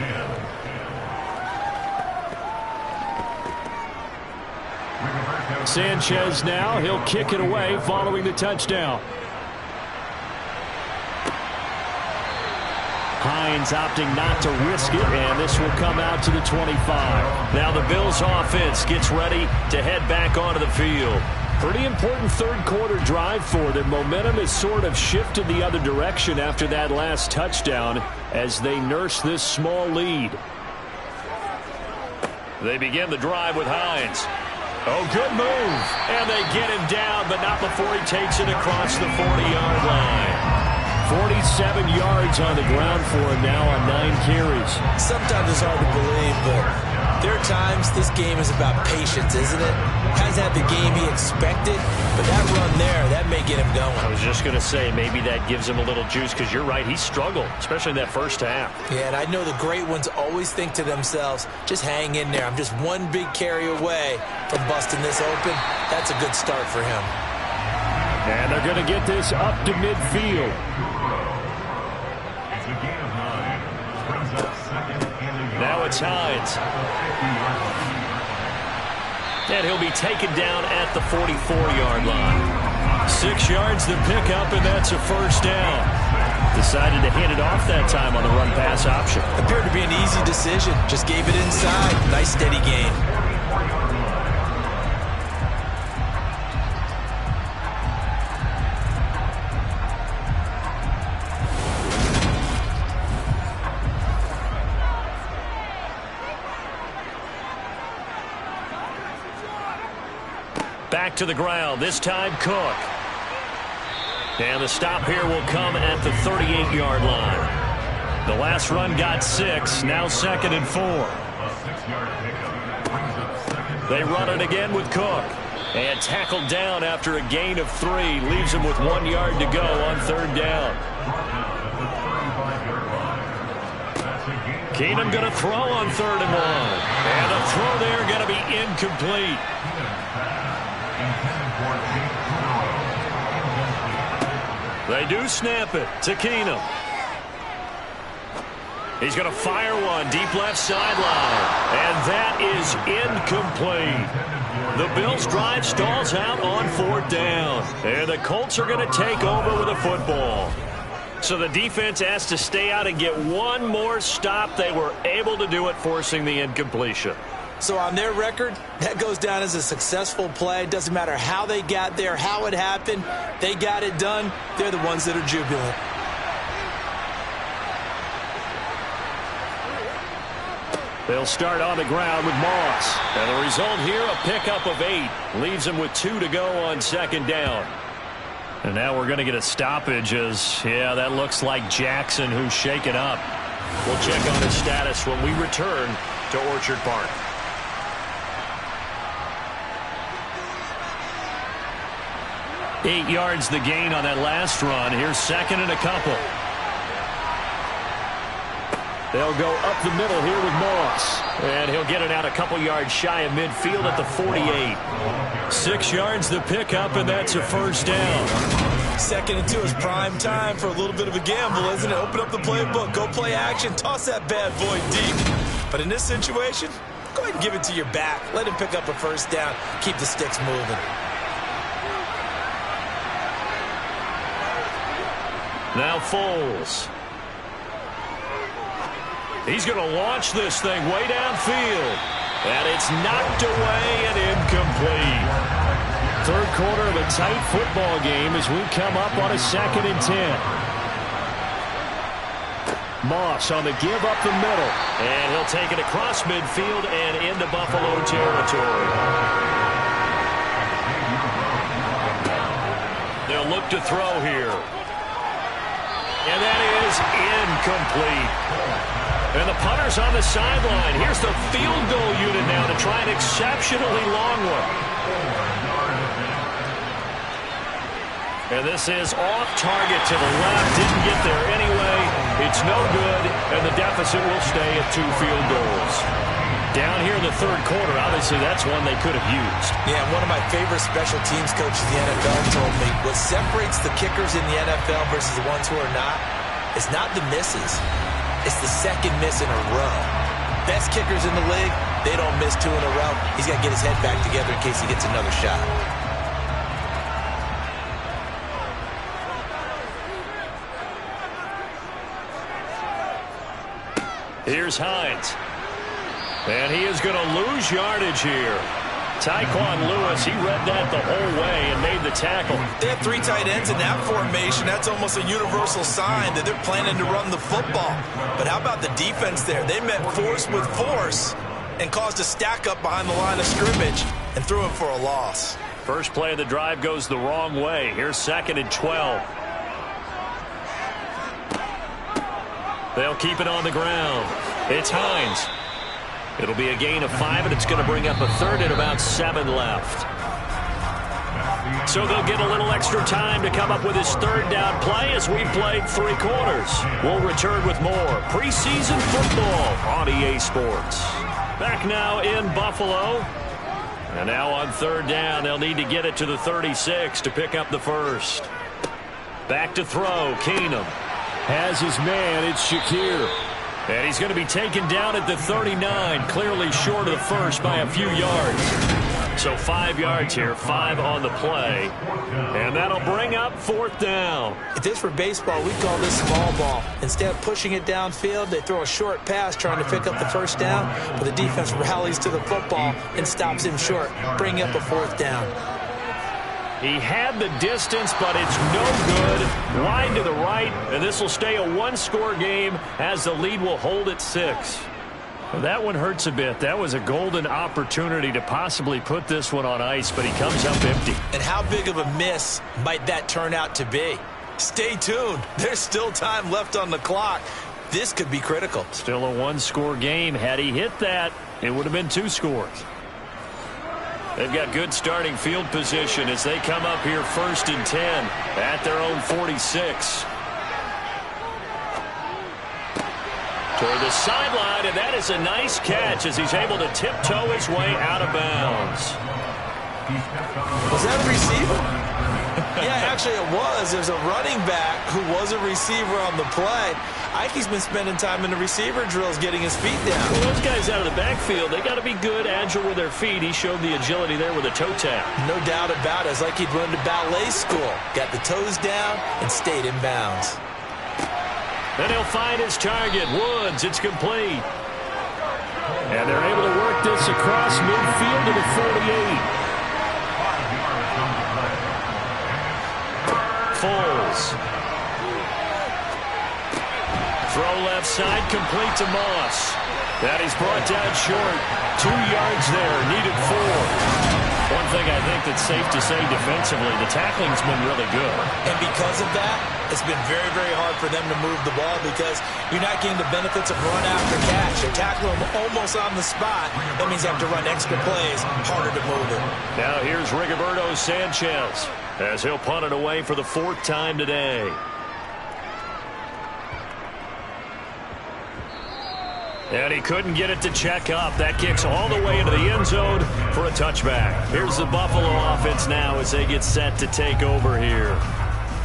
Sanchez now, he'll kick it away following the touchdown. Hines opting not to risk it, and this will come out to the 25.
Now the Bills offense gets ready to head back onto the field.
Pretty important 3rd quarter drive for them. Momentum has sort of shifted the other direction after that last touchdown as they nurse this small lead.
They begin the drive with Hines. Oh, good move. And they get him down, but not before he takes it across the 40-yard line.
47 yards on the ground for him now on 9 carries.
Sometimes it's hard to believe, but there are times this game is about patience, isn't it? Hasn't had the game he expected, but that run there, that may get him going.
I was just going to say, maybe that gives him a little juice, because you're right, he struggled, especially in that first half.
Yeah, and I know the great ones always think to themselves, just hang in there. I'm just one big carry away from busting this open. That's a good start for him.
And they're going to get this up to midfield.
Now it's Hines. And he'll be taken down at the 44-yard line. 6 yards to pick up, and that's a first down. Decided to hand it off that time on the run-pass option.
Appeared to be an easy decision. Just gave it inside. Nice steady gain.
Back to the ground, this time Cook. And the stop here will come at the 38-yard line. The last run got 6, now 2nd and 4. They run it again with Cook. And tackled down after a gain of 3. Leaves him with 1 yard to go on 3rd down. Keenum going to throw on 3rd and 1. And the throw there going to be incomplete. They do snap it to Keenum. He's going to fire one deep left sideline. And that is incomplete. The Bills' drive stalls out on 4th down. And the Colts are going to take over with a football. So the defense has to stay out and get one more stop. They were able to do it, forcing the incompletion.
So on their record, that goes down as a successful play. Doesn't matter how they got there, how it happened. They got it done. They're the ones that are jubilant.
They'll start on the ground with Moss.
And the result here, a pickup of 8. Leaves them with 2 to go on 2nd down.
And now we're going to get a stoppage as, yeah, that looks like Jackson who's shaken up.
We'll check on his status when we return to Orchard Park.
Eight yards the gain on that last run. Here's 2nd and a couple. They'll go up the middle here with Moss.
And he'll get it out a couple yards shy of midfield at the 48. 6 yards the pickup, and that's a 1st down.
2nd and 2 is prime time for a little bit of a gamble, isn't it? Open up the playbook, go play action, toss that bad boy deep. But in this situation, go ahead and give it to your back. Let him pick up a 1st down. Keep the sticks moving.
Now Foles. He's going to launch this thing way downfield. And it's knocked away and incomplete.
Third quarter of a tight football game as we come up on a 2nd and 10. Moss on the give up the middle.
And he'll take it across midfield and into Buffalo territory. They'll look to throw here. And that is incomplete. And the punter's on the sideline. Here's the field goal unit now to try an exceptionally long one. And this is off target to the left. Didn't get there anyway. It's no good, and the deficit will stay at 2 field goals. Down here in the third quarter, obviously that's one they could have used.
Yeah, one of my favorite special teams coaches in the NFL told me what separates the kickers in the NFL versus the ones who are not is not the misses. It's the 2nd miss in a row. Best kickers in the league, they don't miss 2 in a row. He's got to get his head back together in case he gets another shot.
Here's Hines. And he is going to lose yardage here. Tyquan Lewis, he read that the whole way and made the tackle.
They have 3 tight ends in that formation. That's almost a universal sign that they're planning to run the football. But how about the defense there? They met force with force and caused a stack up behind the line of scrimmage and threw him for a loss.
First play of the drive goes the wrong way. Here's 2nd and 12. They'll keep it on the ground. It's Hines. It'll be a gain of 5, and it's going to bring up a 3rd and about 7 left. So they'll get a little extra time to come up with his 3rd down play as we played 3 quarters. We'll return with more preseason football on EA Sports. Back now in Buffalo. And now on 3rd down, they'll need to get it to the 36 to pick up the 1st. Back to throw, Keenum.
Has his man, it's Shakir.
And he's going to be taken down at the 39, clearly short of the 1st by a few yards. So 5 yards here, 5 on the play. And that'll bring up 4th down.
If this were baseball, we'd call this small ball. Instead of pushing it downfield, they throw a short pass trying to pick up the 1st down, but the defense rallies to the football and stops him short, bringing up a 4th down.
He had the distance, but it's no good. Wide to the right, and this will stay a 1-score game as the lead will hold at 6.
Well, that one hurts a bit. That was a golden opportunity to possibly put this one on ice, but he comes up empty.
And how big of a miss might that turn out to be? Stay tuned. There's still time left on the clock. This could be critical.
Still a 1-score game. Had he hit that, it would have been 2 scores.
They've got good starting field position as they come up here 1st and 10 at their own 46. Toward the sideline, and that is a nice catch as he's able to tiptoe his way out of bounds.
Was that a receiver? Yeah, actually it was. There's a running back who was a receiver on the play. Ike's been spending time in the receiver drills getting his feet down.
Well, those guys out of the backfield, they got to be good, agile with their feet. He showed the agility there with a toe tap.
No doubt about it. It's like he'd run to ballet school. Got the toes down and stayed in bounds.
Then he'll find his target. Woods, it's complete. And they're able to work this across midfield to the 48. Foles. Throw left side, complete to Moss. That he's brought down short. 2 yards there, needed 4. One thing I think that's safe to say defensively, the tackling's been really good.
And because of that, it's been very, very hard for them to move the ball because you're not getting the benefits of run after catch. They're tackling them almost on the spot. That means you have to run extra plays, harder to move it.
Now here's Rigoberto Sanchez as he'll punt it away for the 4th time today. And he couldn't get it to check up. That kicks all the way into the end zone for a touchback. Here's the Buffalo offense now as they get set to take over here.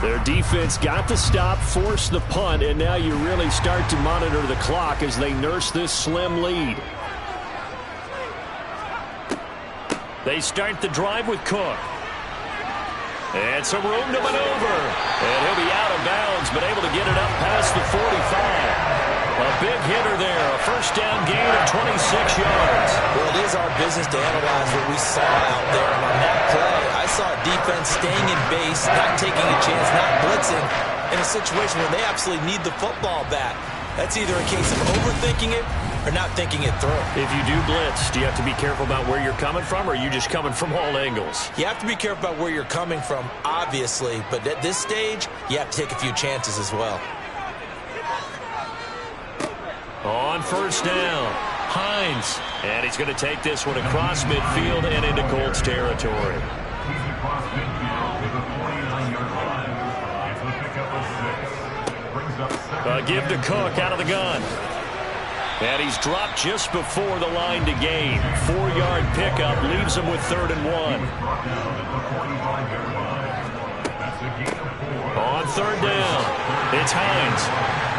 Their defense got the stop, forced the punt, and now you really start to monitor the clock as they nurse this slim lead. They start the drive with Cook. And some room to maneuver. And he'll be out of bounds, but able to get it up past the 45. A big hitter there, a first down gain of 26 yards.
Well, it is our business to analyze what we saw out there. And on that play, I saw a defense staying in base, not taking a chance, not blitzing, in a situation where they absolutely need the football back. That's either a case of overthinking it or not thinking it through.
If you do blitz, do you have to be careful about where you're coming from, or are you just coming from all angles?
You have to be careful about where you're coming from, obviously, but at this stage, you have to take a few chances as well.
On first down, Hines. And he's going to take this one across midfield and into Colts territory. Give to Cook out of the gun. And he's dropped just before the line to gain. 4-yard pickup leaves him with 3rd and 1. On 3rd down, it's Hines.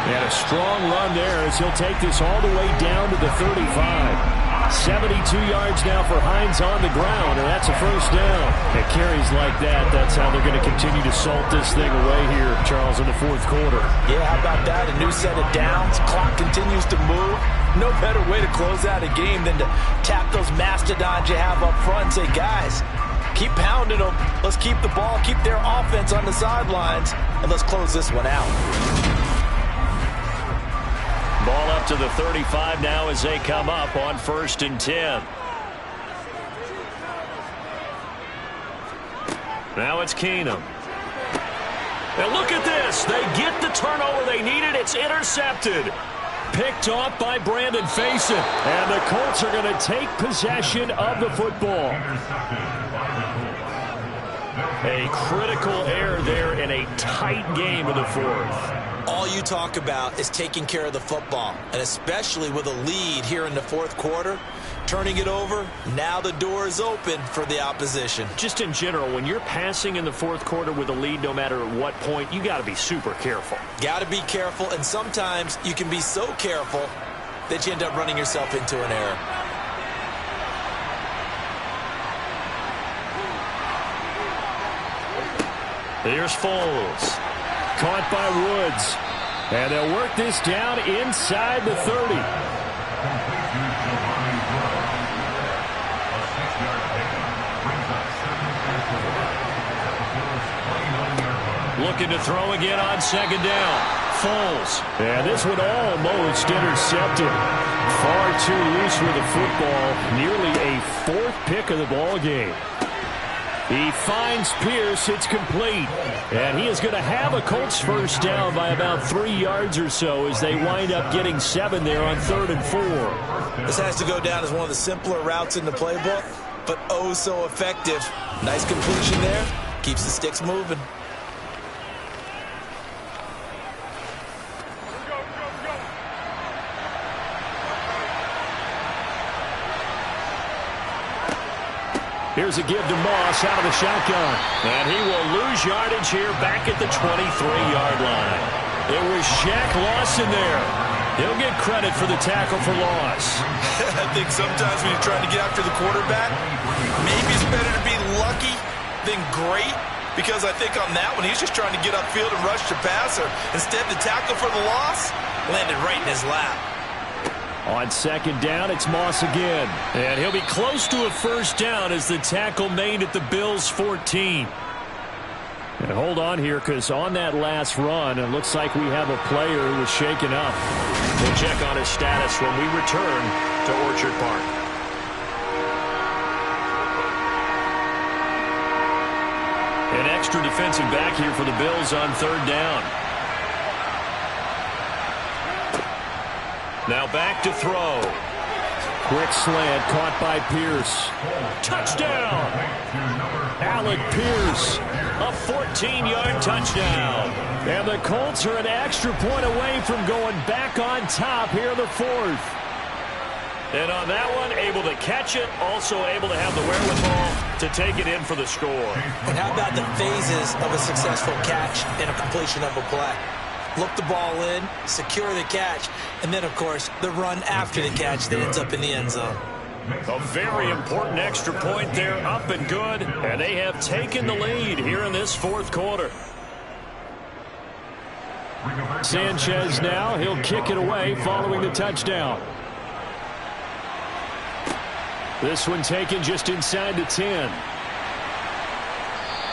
And a strong run there as he'll take this all the way down to the 35. 72 yards now for Hines on the ground, and that's a first down. At carries like that, that's how they're going to continue to salt this thing away here, Charles, in the 4th quarter.
Yeah, how about that? A new set of downs. Clock continues to move. No better way to close out a game than to tap those mastodons you have up front and say, guys, keep pounding them. Let's keep the ball, keep their offense on the sidelines, and let's close this one out.
Ball up to the 35 now as they come up on 1st and 10. Now it's Keenum. And look at this. They get the turnover they needed. It's intercepted. Picked off by Brandon Facyson. And the Colts are going to take possession of the football. A critical error there in a tight game in the 4th.
All you talk about is taking care of the football, and especially with a lead here in the 4th quarter, turning it over, now the door is open for the opposition.
Just in general, when you're passing in the 4th quarter with a lead, no matter at what point, you got to be super careful.
Got to be careful, and sometimes you can be so careful that you end up running yourself into an error.
Here's Foles. Caught by Woods. And they'll work this down inside the 30. Looking to throw again on 2nd down. Foles. And this one almost intercepted. Far too loose with the football. Nearly a 4th pick of the ball game. He finds Pierce. It's complete. And he is going to have a Colts first down by about 3 yards or so as they wind up getting 7 there on 3rd and 4.
This has to go down as one of the simpler routes in the playbook, but oh so effective. Nice completion there. Keeps the sticks moving.
Here's a give to Moss out of the shotgun.
And he will lose yardage here back at the 23-yard line. It was Shaq Lawson there. He'll get credit for the tackle for loss.
I think sometimes when you're trying to get after the quarterback, maybe it's better to be lucky than great. Because I think on that one, he's just trying to get upfield and rush the passer. Instead, the tackle for the loss landed right in his lap.
On second down, it's Moss again.
And he'll be close to a first down as the tackle made at the Bills' 14.
And hold on here, because on that last run, it looks like we have a player who was shaken up.
We'll check on his status when we return to Orchard Park. An extra defensive back here for the Bills on third down. Now back to throw.
Quick slant caught by Pierce.
Touchdown! Alec Pierce, a 14-yard touchdown.
And the Colts are an extra point away from going back on top here in the fourth.
And on that one, able to catch it, also able to have the wherewithal to take it in for the score.
And how about the phases of a successful catch and a completion of a play? Look the ball in, secure the catch, and then, of course, the run after the catch that ends up in the end zone.
A very important extra point there, up and good, and they have taken the lead here in this fourth quarter.
Sanchez now, he'll kick it away following the touchdown. This one taken just inside the 10.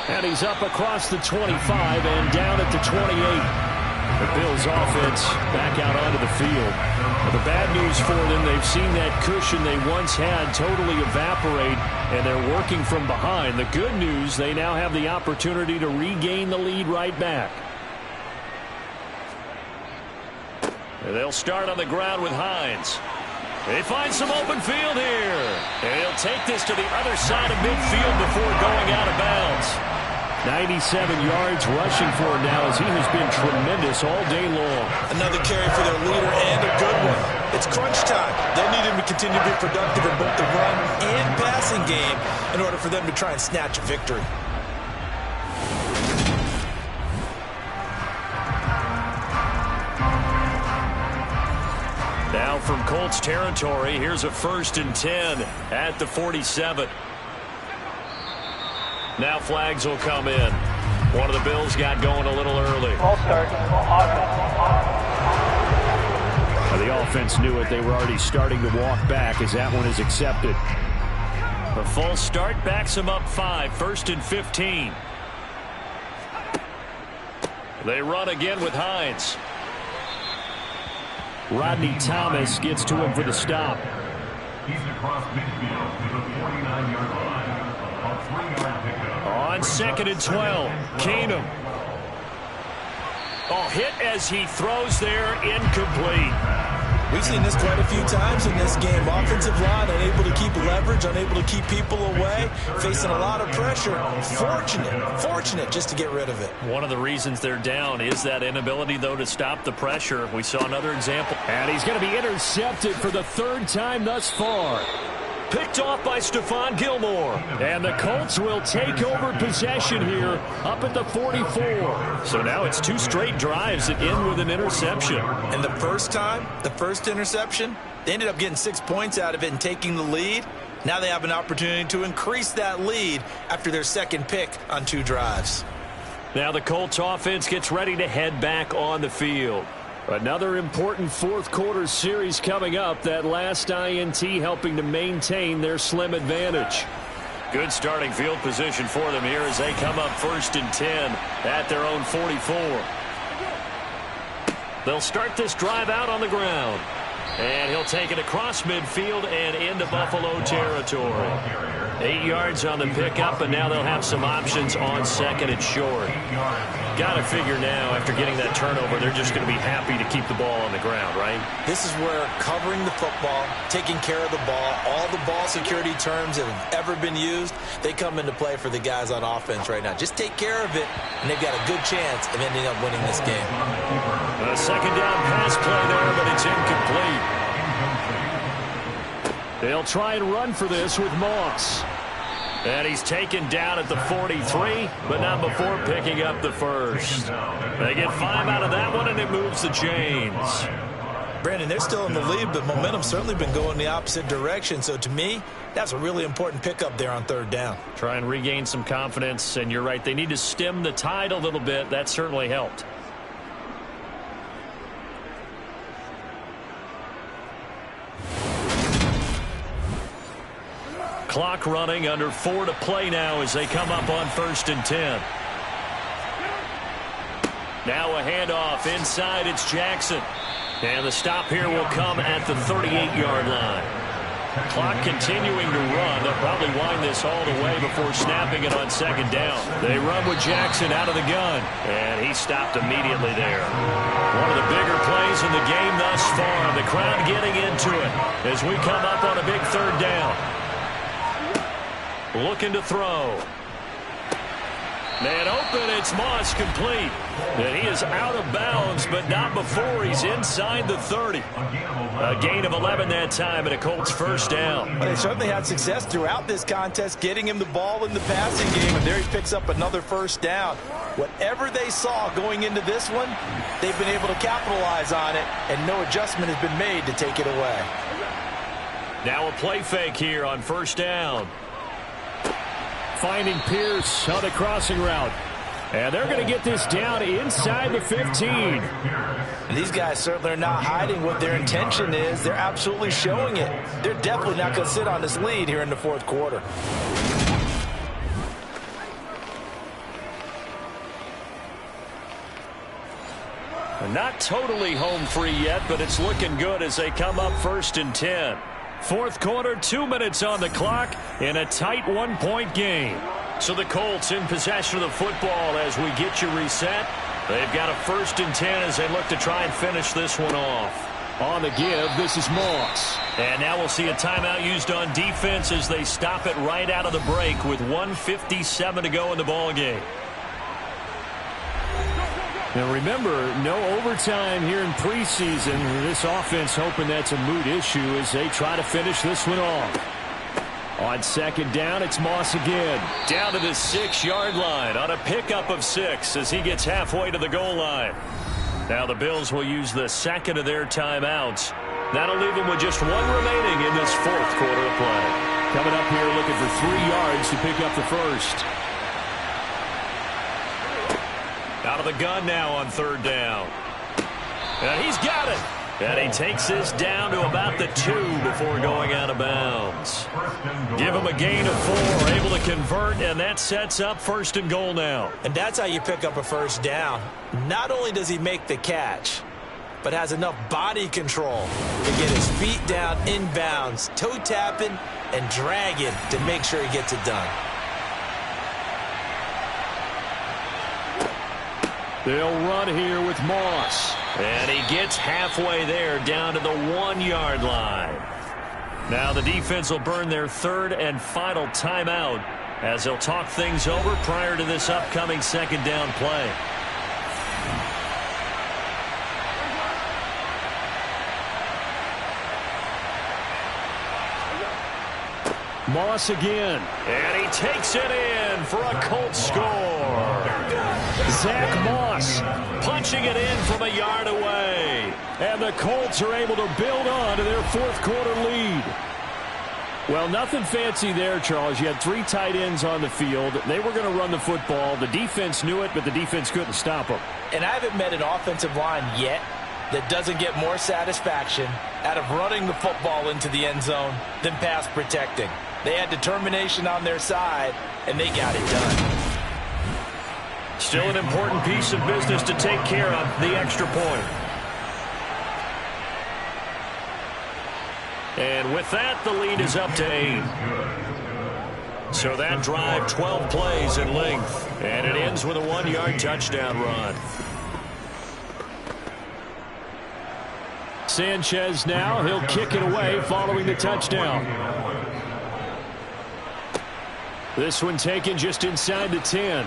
And he's up across the 25 and down at the 28. The Bills offense back out onto the field. Well, the bad news for them, they've seen that cushion they once had totally evaporate, and they're working from behind. The good news, they now have the opportunity to regain the lead right back.
And they'll start on the ground with Hines. They find some open field here. And he'll take this to the other side of midfield before going out of bounds.
97 yards rushing for him now as he has been tremendous all day long.
Another carry for their leader and a good one. It's crunch time. They'll need him to continue to be productive in both the run and passing game in order for them to try and snatch a victory.
Now from Colts territory, here's a 1st and 10 at the 47. Now flags will come in. One of the Bills got going a little early.
Ball start.
The offense knew it. They were already starting to walk back as that one is accepted.
A false start backs them up 5. 1st and 15. They run again with Hines.
Rodney Thomas gets to him for the stop.
He's across midfield to the 49-yard line. A 3-yard pickup.
On 2nd and 12, Keenum. Oh, hit as he throws there, incomplete.
We've seen this quite a few times in this game. Offensive line unable to keep leverage, unable to keep people away, facing a lot of pressure. Fortunate just to get rid of it.
One of the reasons they're down is that inability, though, to stop the pressure. We saw another example.
And he's going to be intercepted for the 3rd time thus far.
Picked off by Stephon Gilmore.
And the Colts will take over possession here up at the 44.
So now it's 2 straight drives that end with an interception.
And the first interception, they ended up getting 6 points out of it and taking the lead. Now they have an opportunity to increase that lead after their 2nd pick on 2 drives.
Now the Colts offense gets ready to head back on the field.
Another important 4th quarter series coming up. That last INT helping to maintain their slim advantage.
Good starting field position for them here as they come up 1st and 10 at their own 44. They'll start this drive out on the ground. And he'll take it across midfield and into Buffalo territory. 8 yards on the pickup, and now they'll have some options on 2nd and short. Got to figure now, after getting that turnover, they're just going to be happy to keep the ball on the ground, right?
This is where covering the football, taking care of the ball, all the ball security terms that have ever been used, they come into play for the guys on offense right now. Just take care of it, and they've got a good chance of ending up winning this game.
A 2nd down pass play there, but it's incomplete.
They'll try and run for this with Moss.
And he's taken down at the 43, but not before picking up the first. They get 5 out of that one, and it moves the chains.
Brandon, they're still in the lead, but momentum's certainly been going the opposite direction. So to me, that's a really important pickup there on third down.
Try and regain some confidence, and you're right. They need to stem the tide a little bit. That certainly helped. Clock running, under 4 to play now as they come up on 1st and 10. Now a handoff inside. It's Jackson. And the stop here will come at the 38-yard line. Clock continuing to run. They'll probably wind this all the way before snapping it on 2nd down. They run with Jackson out of the gun. And he stopped immediately there. One of the bigger plays in the game thus far. The crowd getting into it as we come up on a big 3rd down. Looking to throw. Man open, it's Moss, complete. And he is out of bounds, but not before he's inside the 30. A gain of 11 that time, and a Colts 1st down.
Well, they certainly had success throughout this contest getting him the ball in the passing game, and there he picks up another 1st down. Whatever they saw going into this one, they've been able to capitalize on it, and no adjustment has been made to take it away.
Now a play fake here on 1st down.
Finding Pierce on the crossing route. And they're going to get this down inside the 15.
And these guys certainly are not hiding what their intention is. They're absolutely showing it. They're definitely not going to sit on this lead here in the 4th quarter.
Not totally home free yet, but it's looking good as they come up 1st and 10. 4th quarter, 2 minutes on the clock in a tight 1-point game. So the Colts in possession of the football as we get you reset. They've got a 1st and 10 as they look to try and finish this one off.
On the give, this is Moss.
And now we'll see a timeout used on defense as they stop it right out of the break with 1:57 to go in the ball game.
Now remember, no overtime here in preseason. This offense hoping that's a moot issue as they try to finish this one off. On 2nd down, it's Moss again.
Down to the 6-yard line on a pickup of 6 as he gets halfway to the goal line. Now the Bills will use the 2nd of their timeouts. That'll leave them with just 1 remaining in this 4th quarter of play.
Coming up here looking for 3 yards to pick up the 1st.
Out of the gun now on 3rd down. And he's got it. And he takes this down to about the 2 before going out of bounds. Give him a gain of 4, able to convert, and that sets up 1st and goal now.
And that's how you pick up a 1st down. Not only does he make the catch, but has enough body control to get his feet down inbounds, toe tapping and dragging to make sure he gets it done.
They'll run here with Moss.
And he gets halfway there down to the 1-yard line. Now the defense will burn their 3rd and final timeout as they'll talk things over prior to this upcoming 2nd down play.
Moss again.
And he takes it in for a Colts score.
Zach Moss
punching it in from a yard away.
And the Colts are able to build on to their 4th quarter lead. Well, nothing fancy there, Charles. You had 3 tight ends on the field. They were going to run the football. The defense knew it, but the defense couldn't stop them.
And I haven't met an offensive line yet that doesn't get more satisfaction out of running the football into the end zone than pass protecting. They had determination on their side, and they got it done.
Still an important piece of business to take care of, the extra point. And with that, the lead is up to 8. So that drive, 12 plays in length, and it ends with a 1-yard touchdown run.
Sanchez now, he'll kick it away following the touchdown. This one taken just inside the 10.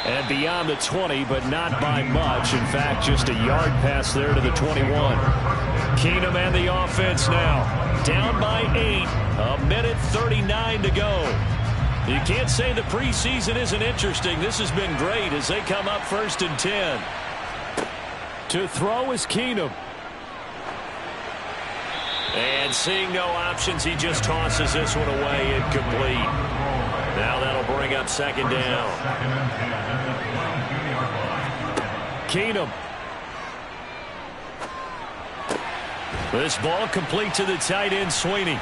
And beyond the 20, but not by much. In fact, just a yard pass there to the 21. Keenum and the offense now.
Down by 8. 1:39 to go. You can't say the preseason isn't interesting. This has been great as they come up 1st and 10.
To throw is Keenum.
And seeing no options, he just tosses this one away, incomplete. Now that'll bring up 2nd down.
Keenum.
This ball complete to the tight end, Sweeney.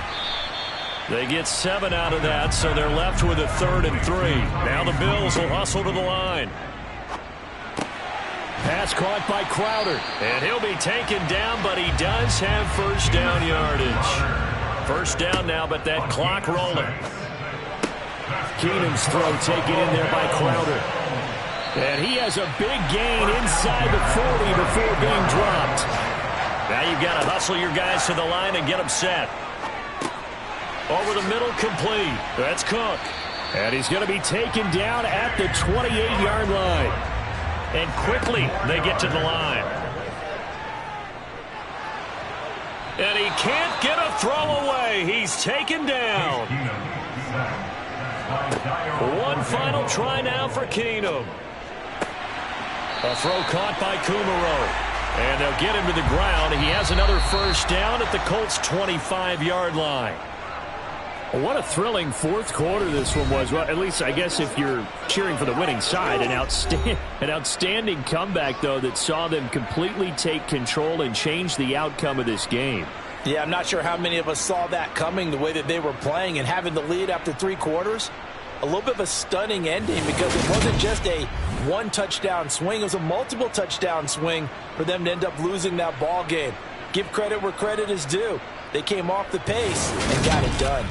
They get 7 out of that, so they're left with a 3rd and 3. Now the Bills will hustle to the line.
Pass caught by Crowder.
And he'll be taken down, but he does have 1st down yardage. 1st down now, but that clock rolling.
Keenum's throw taken in there by Crowder. And he has a big gain inside the 40 before being dropped.
Now you've got to hustle your guys to the line and get them set. Over the middle, complete. That's Cook.
And he's going to be taken down at the 28-yard line.
And quickly they get to the line. And he can't get a throw away. He's taken down. One final try now for Keenum. A throw caught by Kumerow. And they'll get him to the ground. He has another 1st down at the Colts' 25-yard line.
What a thrilling 4th quarter this one was. Well, at least I guess if you're cheering for the winning side. An outstanding comeback, though, that saw them completely take control and change the outcome of this game.
Yeah, I'm not sure how many of us saw that coming, the way that they were playing and having the lead after 3 quarters. A little bit of a stunning ending because it wasn't just a 1-touchdown swing. It was a multiple touchdown swing for them to end up losing that ball game. Give credit where credit is due. They came off the pace and got it done.